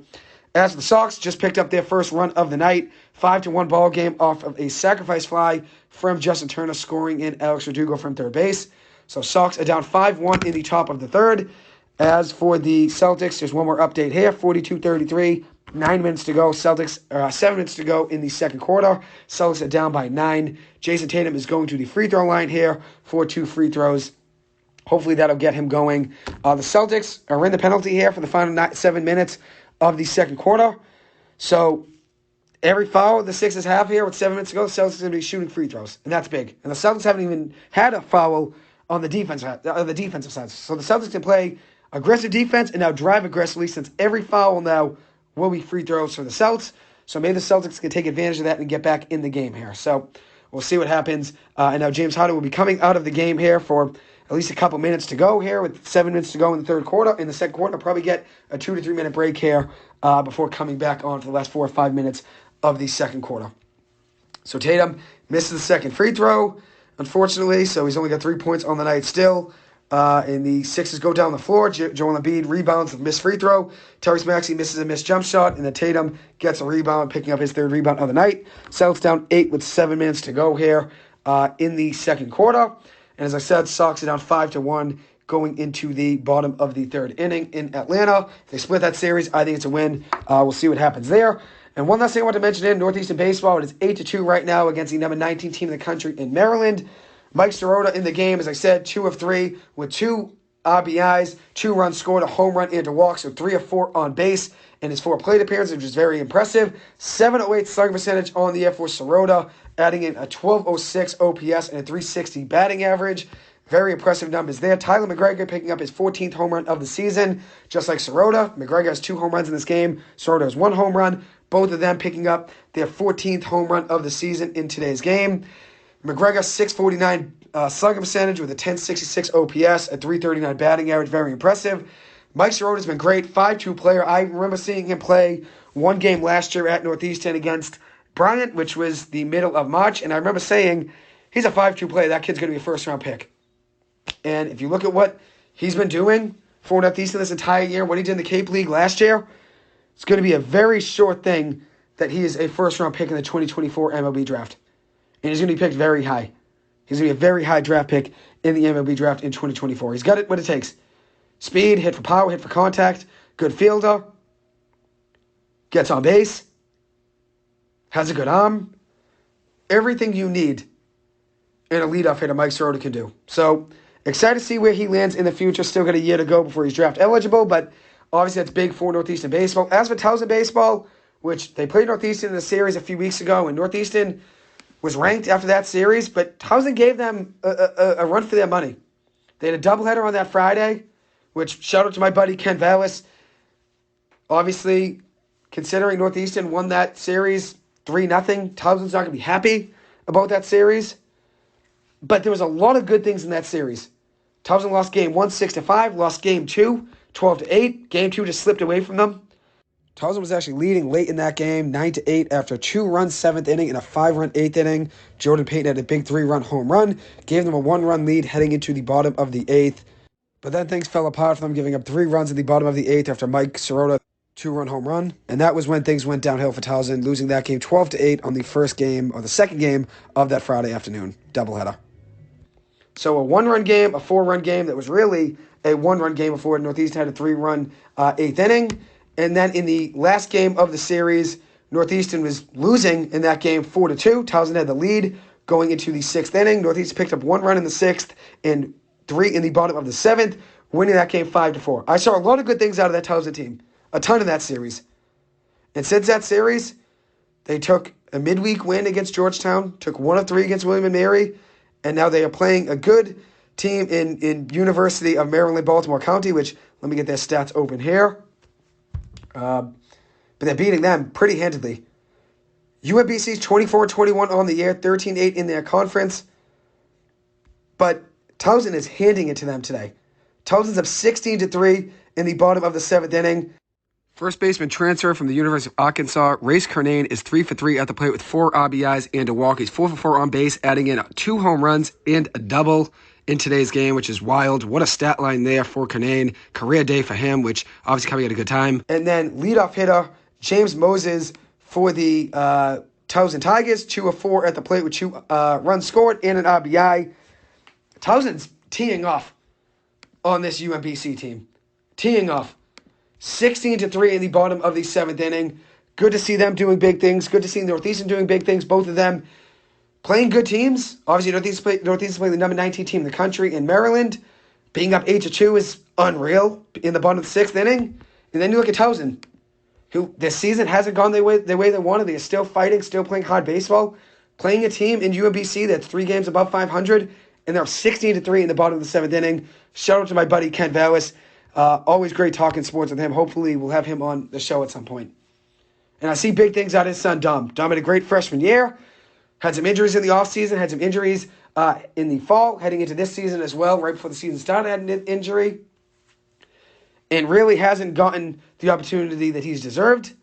As for the Sox, just picked up their first run of the night. 5-1 ball game off of a sacrifice fly from Justin Turner, scoring in Alex Verdugo from third base. So Sox are down 5-1 in the top of the third. As for the Celtics, there's one more update here. 42-33. 9 minutes to go. 7 minutes to go in the second quarter. Celtics are down by 9. Jayson Tatum is going to the free throw line here for 2 free throws. Hopefully that'll get him going. The Celtics are in the penalty here for the final 7 minutes of the second quarter. So every foul the Sixers have here with 7 minutes to go, the Celtics are going to be shooting free throws, and that's big. And the Celtics haven't even had a foul on the defensive side. So the Celtics can play aggressive defense and now drive aggressively, since every foul now will be free throws for the Celtics. So maybe the Celtics can take advantage of that and get back in the game here. So we'll see what happens. And now James Harden will be coming out of the game here for at least a couple minutes to go here, with 7 minutes to go in the third quarter. In the second quarter, I'll probably get a 2 to 3 minute break here before coming back on for the last 4 or 5 minutes of the second quarter. So Tatum misses the second free throw, unfortunately. So he's only got 3 points on the night still. And the Sixers go down the floor. Joel Embiid rebounds with a missed free throw. Tyrese Maxey misses a missed jump shot. And then Tatum gets a rebound, picking up his third rebound of the night. Celtics down 8 with 7 minutes to go here in the second quarter. And as I said, Sox are down 5-1 going into the bottom of the third inning in Atlanta. If they split that series, I think it's a win. We'll see what happens there. And one last thing I want to mention in Northeastern baseball, it is 8-2 right now against the number 19 team in the country in Maryland. Mike Sirota in the game, as I said, 2 of 3 with 2 RBIs, 2 runs scored, a home run and a walk, so 3 of 4 on base in his 4 plate appearances, which is very impressive. 708 slugging percentage on the year for Sirota, adding in a 1206 OPS and a 360 batting average. Very impressive numbers there. Tyler McGregor picking up his 14th home run of the season, just like Sirota. McGregor has 2 home runs in this game. Sirota has 1 home run. Both of them picking up their 14th home run of the season in today's game. McGregor, 649 slugging percentage with a 1066 OPS, a 339 batting average. Very impressive. Mike Sirota's been great. 5'2 player. I remember seeing him play one game last year at Northeastern against Bryant, which was the middle of March. And I remember saying he's a 5'2" player. That kid's going to be a first-round pick. And if you look at what he's been doing for Northeastern this entire year, what he did in the Cape League last year, it's going to be a very short thing that he is a first-round pick in the 2024 MLB draft. And he's going to be picked very high. He's going to be a very high draft pick in the MLB draft in 2024. He's got it what it takes. Speed, hit for power, hit for contact, good fielder, gets on base, has a good arm. Everything you need in a leadoff hitter Mike Sirota can do. So, excited to see where he lands in the future. Still got a year to go before he's draft eligible, but obviously that's big for Northeastern baseball. As for Towson baseball, which they played Northeastern in the series a few weeks ago, and Northeastern was ranked after that series, but Towson gave them a run for their money. They had a doubleheader on that Friday, which shout out to my buddy Ken Vallis. Obviously, considering Northeastern won that series 3-0, Towson's not going to be happy about that series. But there was a lot of good things in that series. Towson lost game 1, 6-5, lost game 2, 12-8. Game 2 just slipped away from them. Towson was actually leading late in that game, 9-8, after a 2-run 7th inning and a 5-run 8th inning. Jordan Payton had a big 3-run home run, gave them a 1-run lead heading into the bottom of the 8th. But then things fell apart for them, giving up 3 runs at the bottom of the 8th after Mike Sirota 2-run home run. And that was when things went downhill for Towson, losing that game 12-8 on the first game, or the second game of that Friday afternoon doubleheader. So a 1-run game, a 4-run game that was really a 1-run game before Northeastern had a 3-run 8th inning. And then in the last game of the series, Northeastern was losing in that game 4-2. Towson had the lead going into the 6th inning. Northeastern picked up 1 run in the 6th and 3 in the bottom of the 7th, winning that game 5-4. I saw a lot of good things out of that Towson team. A ton in that series. And since that series, they took a midweek win against Georgetown, took 1 of 3 against William & Mary, and now they are playing a good team in University of Maryland, Baltimore County, which, let me get their stats open here. But they're beating them pretty handedly. UMBC's 24-21 on the year, 13-8 in their conference. But Towson is handing it to them today. Towson's up 16-3 in the bottom of the 7th inning. First baseman transfer from the University of Arkansas, Race Curnane, is 3 for 3 at the plate with 4 RBIs and a walk. He's 4 for 4 on base, adding in 2 home runs and a double in today's game, which is wild. What a stat line there for Curnane. Career day for him, which obviously coming at a good time. And then leadoff hitter James Moses for the Towson Tigers, 2 of 4 at the plate with 2 runs scored and an RBI. Towson's teeing off on this UMBC team. Teeing off. 16-3 in the bottom of the 7th inning. Good to see them doing big things. Good to see Northeastern doing big things. Both of them playing good teams. Obviously, Northeastern playing the number 19 team in the country in Maryland. Being up 8-2 is unreal in the bottom of the 6th inning. And then you look at Towson, who this season hasn't gone the way they wanted. They are still fighting, still playing hard baseball. Playing a team in UMBC that's 3 games above 500. And they're up 16-3 in the bottom of the 7th inning. Shout out to my buddy Ken Vallis. Always great talking sports with him. Hopefully we'll have him on the show at some point. And I see big things out of his son, Dom. Dom had a great freshman year. Had some injuries in the offseason. Had some injuries in the fall. Heading into this season as well. Right before the season started, had an injury. And really hasn't gotten the opportunity that he's deserved.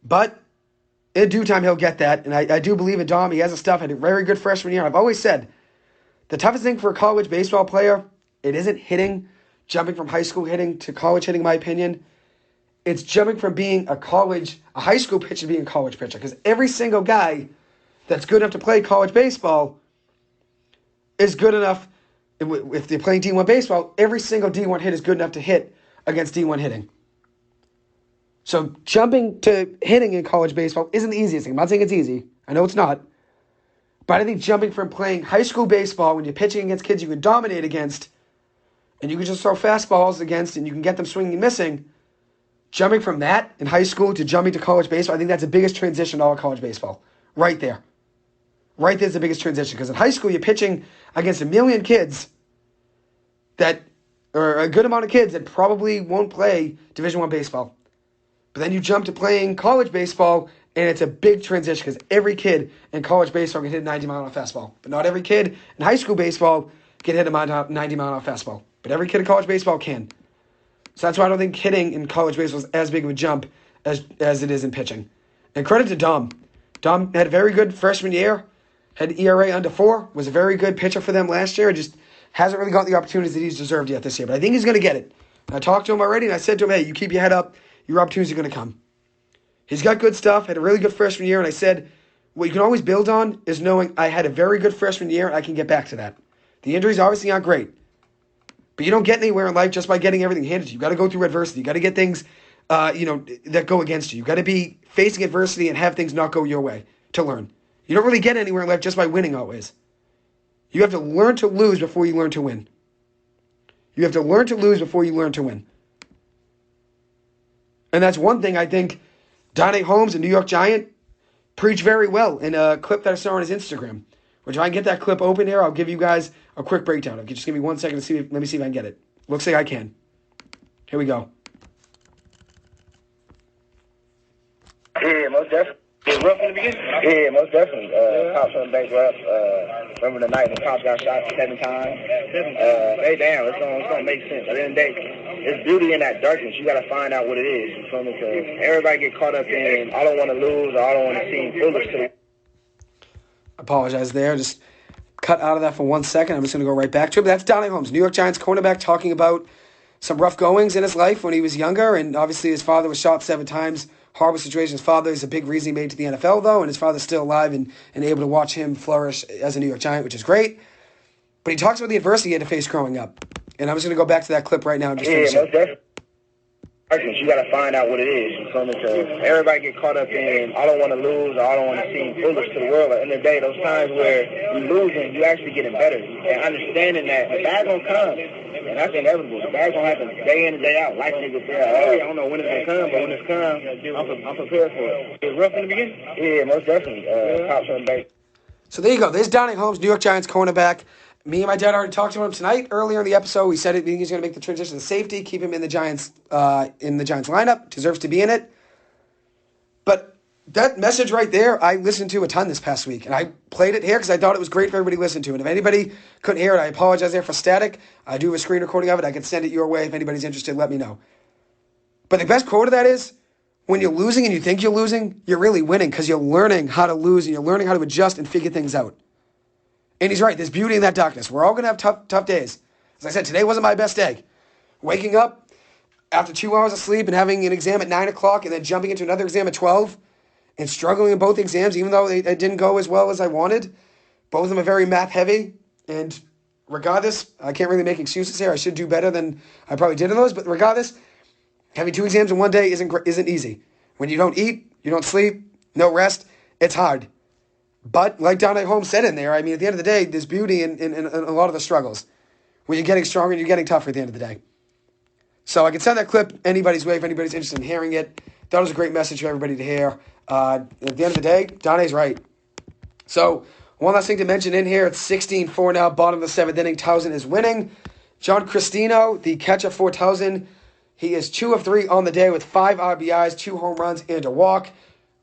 But in due time, he'll get that. And I do believe in Dom. He has the stuff. Had a very good freshman year. I've always said, the toughest thing for a college baseball player, it isn't hitting, jumping from high school hitting to college hitting, in my opinion. It's jumping from being a high school pitcher to being a college pitcher. Because every single guy that's good enough to play college baseball is good enough. If they're playing D1 baseball, every single D1 hit is good enough to hit against D1 hitting. So jumping to hitting in college baseball isn't the easiest thing. I'm not saying it's easy. I know it's not. But I think jumping from playing high school baseball when you're pitching against kids you can dominate against, and you can just throw fastballs against, and you can get them swinging and missing, jumping from that in high school to jumping to college baseball, I think that's the biggest transition in all of college baseball. Right there. Right there's the biggest transition. Because in high school, you're pitching against a million kids or a good amount of kids that probably won't play Division I baseball. But then you jump to playing college baseball, and it's a big transition because every kid in college baseball can hit a 90-mile-an-hour fastball. But not every kid in high school baseball can hit a 90-mile-an-hour fastball. But every kid in college baseball can. So that's why I don't think hitting in college baseball is as big of a jump as it is in pitching. And credit to Dom. Dom had a very good freshman year. had ERA under 4, was a very good pitcher for them last year, just hasn't really gotten the opportunities that he's deserved yet this year. But I think he's going to get it. And I talked to him already, and I said to him, hey, you keep your head up, your opportunities are going to come. He's got good stuff, had a really good freshman year, and I said, what you can always build on is knowing I had a very good freshman year, and I can get back to that. The injuries obviously aren't great. But you don't get anywhere in life just by getting everything handed to you. You got to go through adversity. You got to get things, that go against you. You got to be facing adversity and have things not go your way to learn. You don't really get anywhere in life just by winning always. You have to learn to lose before you learn to win. You have to learn to lose before you learn to win. And that's one thing I think Darnay Holmes, a New York Giant, preached very well in a clip that I saw on his Instagram. Which if I can get that clip open here, I'll give you guys a quick breakdown. Just give me 1 second to let me see if I can get it. Looks like I can. Here we go. Yeah, most definitely. It rough in the beginning? Yeah, most definitely. Cops on the bank were up. Remember the night when cops got shot 7 times? Hey, damn, it's gonna make sense. At the end of the day, there's beauty in that darkness. You gotta find out what it is. You feel me? Because everybody get caught up in, I don't want to lose, or I don't want to seem foolish to the... Apologize there. Just cut out of that for 1 second. I'm just going to go right back to it. But that's Darnay Holmes, New York Giants cornerback, talking about some rough goings in his life when he was younger. And obviously his father was shot 7 times. Horrible situation. His father is a big reason he made it to the NFL, though. And his father's still alive and able to watch him flourish as a New York Giant, which is great. But he talks about the adversity he had to face growing up. And I'm just going to go back to that clip right now and just finish it. You got to find out what it is. You feel me? Because everybody get caught up in, I don't want to lose, or I don't want to seem foolish to the world. At the end of the day, those times where you're losing, you actually getting better. And understanding that the bad gonna come. And that's inevitable. The bad gonna happen day in and day out. Life niggas say, hey, I don't know when it's gonna come, but when it's come, I'm prepared for it. It was rough in the beginning? Yeah, most definitely. Cops on the bank. So there you go. There's Darnay Holmes, New York Giants cornerback. Me and my dad already talked to him tonight. Earlier in the episode, we said he's going to make the transition to safety, keep him in the Giants lineup. Deserves to be in it. But that message right there, I listened to a ton this past week, and I played it here because I thought it was great for everybody to listen to. And if anybody couldn't hear it, I apologize there for static. I do have a screen recording of it. I can send it your way. If anybody's interested, let me know. But the best quote of that is, when you're losing and you think you're losing, you're really winning because you're learning how to lose and you're learning how to adjust and figure things out. And he's right. There's beauty in that darkness. We're all going to have tough days. As I said, today wasn't my best day. Waking up after 2 hours of sleep and having an exam at 9 o'clock and then jumping into another exam at 12 and struggling in both exams, even though they didn't go as well as I wanted. Both of them are very math heavy. And regardless, I can't really make excuses here. I should do better than I probably did in those. But regardless, having 2 exams in one day isn't easy. When you don't eat, you don't sleep, no rest, it's hard. But like Darnay Holmes said in there, I mean, at the end of the day, there's beauty in a lot of the struggles. When you're getting stronger and you're getting tougher at the end of the day. So I can send that clip anybody's way if anybody's interested in hearing it. That was a great message for everybody to hear. At the end of the day, Darnay's right. So one last thing to mention in here, it's 16-4 now, bottom of the 7th inning. Towson is winning. John Cristino, the catcher for Towson, he is 2 of 3 on the day with 5 RBIs, 2 home runs, and a walk.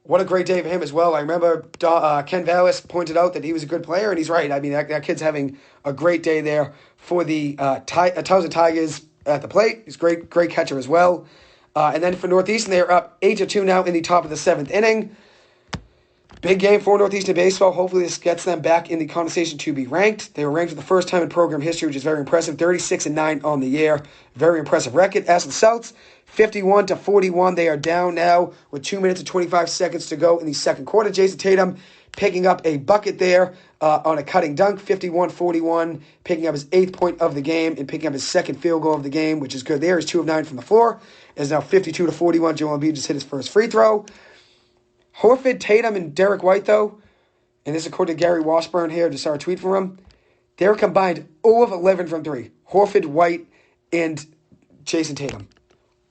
What a great day for him as well. I remember Ken Vallis pointed out that he was a good player, and he's right. I mean, that kid's having a great day there for the Towson Tigers at the plate. He's a great catcher as well. And then for Northeastern, they're up 8-2 now in the top of the 7th inning. Big game for Northeastern baseball. Hopefully this gets them back in the conversation to be ranked. They were ranked for the first time in program history, which is very impressive. 36-9 on the year. Very impressive record. As for the Celts, 51-41. They are down now with 2 minutes and 25 seconds to go in the second quarter. Jayson Tatum picking up a bucket there on a cutting dunk, 51-41, picking up his 8th point of the game and picking up his 2nd field goal of the game, which is good there. He's 2 of 9 from the floor. It is now 52-41. Joel Embiid just hit his first free throw. Horford, Tatum, and Derek White, though, and this is according to Gary Washburn here, just saw a tweet from him, they're combined 0 of 11 from 3. Horford, White, and Jayson Tatum.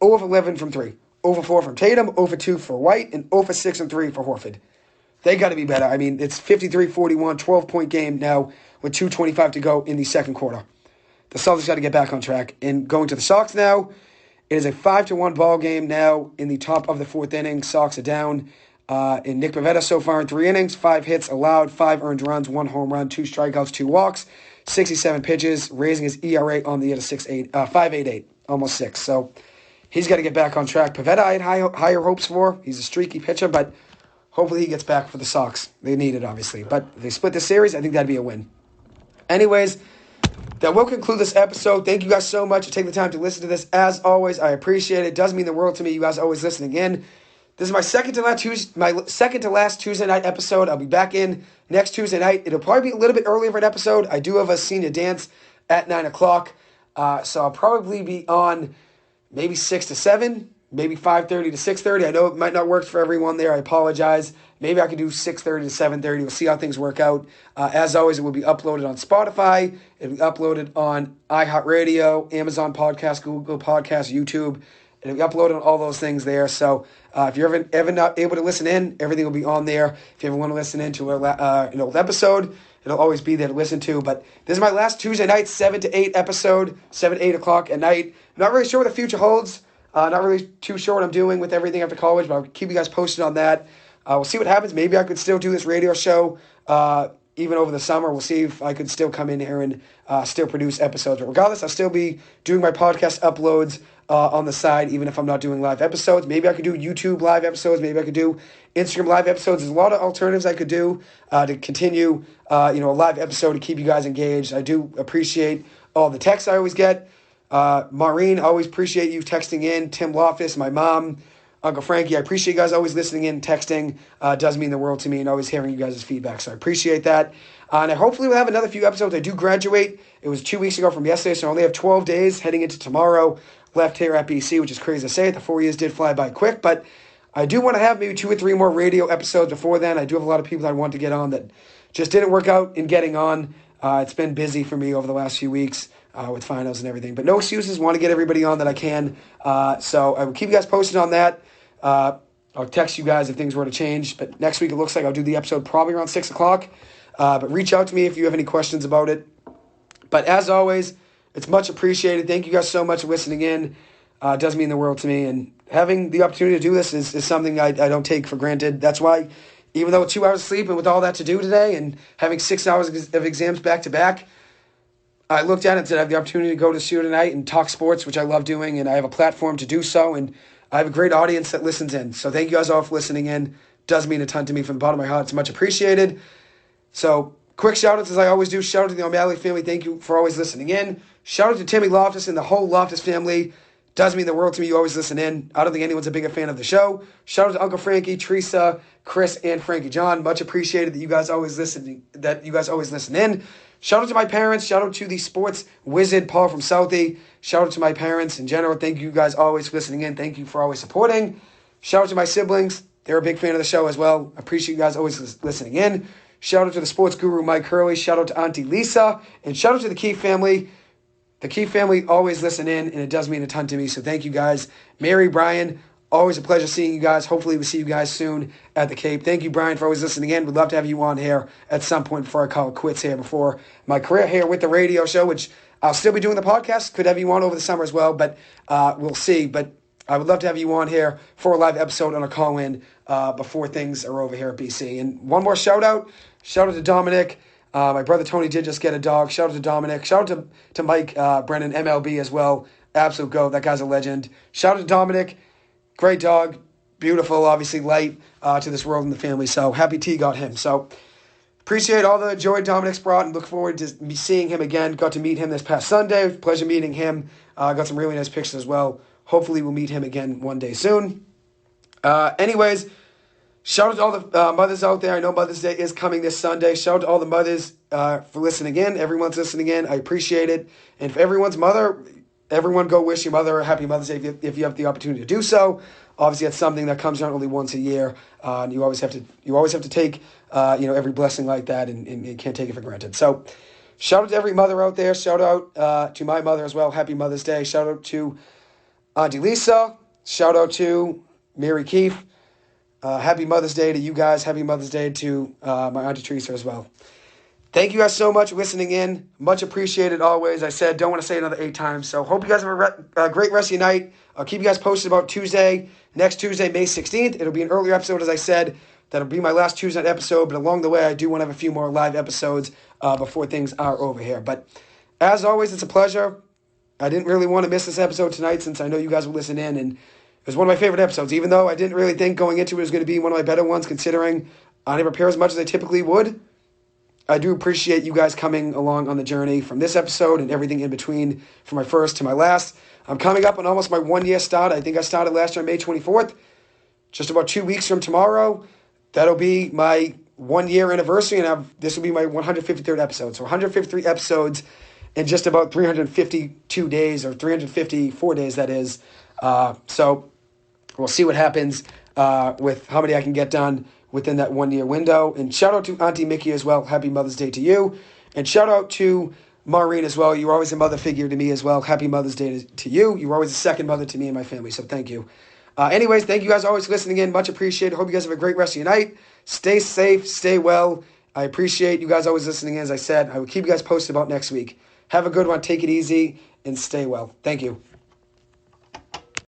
0 of 11 from 3. 0 for 4 from Tatum, 0 for 2 for White, and 0 for 6 and 3 for Horford. They got to be better. I mean, it's 53-41, 12-point game now with 2:25 to go in the second quarter. The Celtics got to get back on track. And going to the Sox now, it is a 5-1 ball game now in the top of the 4th inning. Sox are down. In Nick Pivetta so far in 3 innings, 5 hits allowed, 5 earned runs, 1 home run, 2 strikeouts, 2 walks, 67 pitches, raising his ERA on the year to 5.88, almost 6. So he's got to get back on track. Pivetta I had higher hopes for. He's a streaky pitcher, but hopefully he gets back for the Sox. They need it, obviously. But if they split the series, I think that'd be a win. Anyways, that will conclude this episode. Thank you guys so much for taking the time to listen to this. As always, I appreciate it. It does mean the world to me. You guys always listening in. This is my second to last Tuesday night episode. I'll be back in next Tuesday night. It'll probably be a little bit earlier of an episode. I do have a senior dance at 9 o'clock. So I'll probably be on maybe 6 to 7, maybe 5:30 to 6:30. I know it might not work for everyone there. I apologize. Maybe I can do 6:30 to 7:30. We'll see how things work out. As always, it will be uploaded on Spotify. It'll be uploaded on iHeartRadio, Amazon Podcast, Google Podcast, YouTube. It'll be uploaded on all those things there. So if you're ever not able to listen in, everything will be on there. If you ever want to listen in to an old episode, it'll always be there to listen to. But this is my last Tuesday night, 7 to 8 episode, 7 to 8 o'clock at night. I'm not really sure what the future holds. Not really too sure what I'm doing with everything after college, but I'll keep you guys posted on that. We'll see what happens. Maybe I could still do this radio show even over the summer. We'll see if I could still come in here and still produce episodes. But regardless, I'll still be doing my podcast uploads on the side, even if I'm not doing live episodes. Maybe I could do YouTube live episodes. Maybe I could do Instagram live episodes. There's a lot of alternatives I could do to continue, a live episode to keep you guys engaged. I do appreciate all the texts I always get. Maureen, I always appreciate you texting in. Tim Loftus, my mom, Uncle Frankie, I appreciate you guys always listening in, texting. It does mean the world to me, and always hearing you guys' feedback. So I appreciate that. And hopefully we'll have another few episodes. I do graduate. It was 2 weeks ago from yesterday, so I only have 12 days heading into tomorrow left here at BC, which is crazy to say. The 4 years did fly by quick, but I do want to have maybe 2 or 3 more radio episodes before then. I do have a lot of people that I want to get on that just didn't work out in getting on. It's been busy for me over the last few weeks with finals and everything. But no excuses. Want to get everybody on that I can. So I will keep you guys posted on that. I'll text you guys if things were to change. But next week it looks like I'll do the episode probably around 6 o'clock. But reach out to me if you have any questions about it. But as always, it's much appreciated. Thank you guys so much for listening in. It does mean the world to me. And having the opportunity to do this is something I don't take for granted. That's why, even though 2 hours of sleep and with all that to do today and having 6 hours of exams back to back, I looked at it and said I have the opportunity to go to the studio tonight and talk sports, which I love doing, and I have a platform to do so, and I have a great audience that listens in. So thank you guys all for listening in. It does mean a ton to me from the bottom of my heart. It's much appreciated. So quick shout-outs as I always do. Shout out to the O'Malley family. Thank you for always listening in. Shout out to Timmy Loftus and the whole Loftus family. Does mean the world to me. You always listen in. I don't think anyone's a bigger fan of the show. Shout out to Uncle Frankie, Teresa, Chris, and Frankie John. Much appreciated that you guys always listen. In. Shout out to my parents. Shout out to the sports wizard Paul from Southie. Shout out to my parents in general. Thank you guys always for listening in. Thank you for always supporting. Shout out to my siblings. They're a big fan of the show as well. Appreciate you guys always listening in. Shout out to the sports guru Mike Hurley. Shout out to Auntie Lisa, and shout out to the Key family. The Key family always listen in, and it does mean a ton to me, so thank you guys. Mary, Brian, always a pleasure seeing you guys. Hopefully we'll see you guys soon at the Cape. Thank you, Brian, for always listening in. We'd love to have you on here at some point before I call it quits here, before my career here with the radio show, which I'll still be doing the podcast. Could have you on over the summer as well, but we'll see. But I would love to have you on here for a live episode on a call-in before things are over here at BC. And one more shout-out. Shout-out to Dominic. My brother Tony did just get a dog. Shout out to Dominic. Shout out to Mike Brennan, MLB as well. Absolute GOAT. That guy's a legend. Shout out to Dominic. Great dog. Beautiful, obviously light to this world and the family. So happy T got him. So appreciate all the joy Dominic's brought and look forward to seeing him again. Got to meet him this past Sunday. Pleasure meeting him. Got some really nice pictures as well. Hopefully we'll meet him again one day soon. Anyways, shout out to all the mothers out there. I know Mother's Day is coming this Sunday. Shout out to all the mothers for listening in. Everyone's listening in. I appreciate it. And for everyone's mother, everyone go wish your mother a happy Mother's Day if you have the opportunity to do so. Obviously, it's something that comes around only once a year. And you always have to take every blessing like that, and you can't take it for granted. So shout out to every mother out there. Shout out to my mother as well. Happy Mother's Day. Shout out to Auntie Lisa. Shout out to Mary Keefe. Happy Mother's Day to you guys. Happy Mother's Day to my Auntie Teresa as well. Thank you guys so much for listening in. Much appreciated always. I said, don't want to say it another 8 times. So hope you guys have a great rest of your night. I'll keep you guys posted about next Tuesday, May 16th. It'll be an earlier episode, as I said. That'll be my last Tuesday night episode. But along the way, I do want to have a few more live episodes before things are over here. But as always, it's a pleasure. I didn't really want to miss this episode tonight since I know you guys will listen in. And was one of my favorite episodes, even though I didn't really think going into it was going to be one of my better ones, considering I didn't prepare as much as I typically would. I do appreciate you guys coming along on the journey from this episode and everything in between, from my first to my last. I'm coming up on almost my 1 year start. I think I started last year on May 24th. Just about 2 weeks from tomorrow, that'll be my 1 year anniversary, and this will be my 153rd episode. So 153 episodes in just about 352 days, or 354 days, that is. So we'll see what happens with how many I can get done within that 1 year window. And shout out to Auntie Mickey as well. Happy Mother's Day to you. And shout out to Maureen as well. You were always a mother figure to me as well. Happy Mother's Day to you. You were always a second mother to me and my family, so thank you. Anyways, thank you guys always for listening in. Much appreciated. Hope you guys have a great rest of your night. Stay safe. Stay well. I appreciate you guys always listening in. As I said, I will keep you guys posted about next week. Have a good one. Take it easy and stay well. Thank you.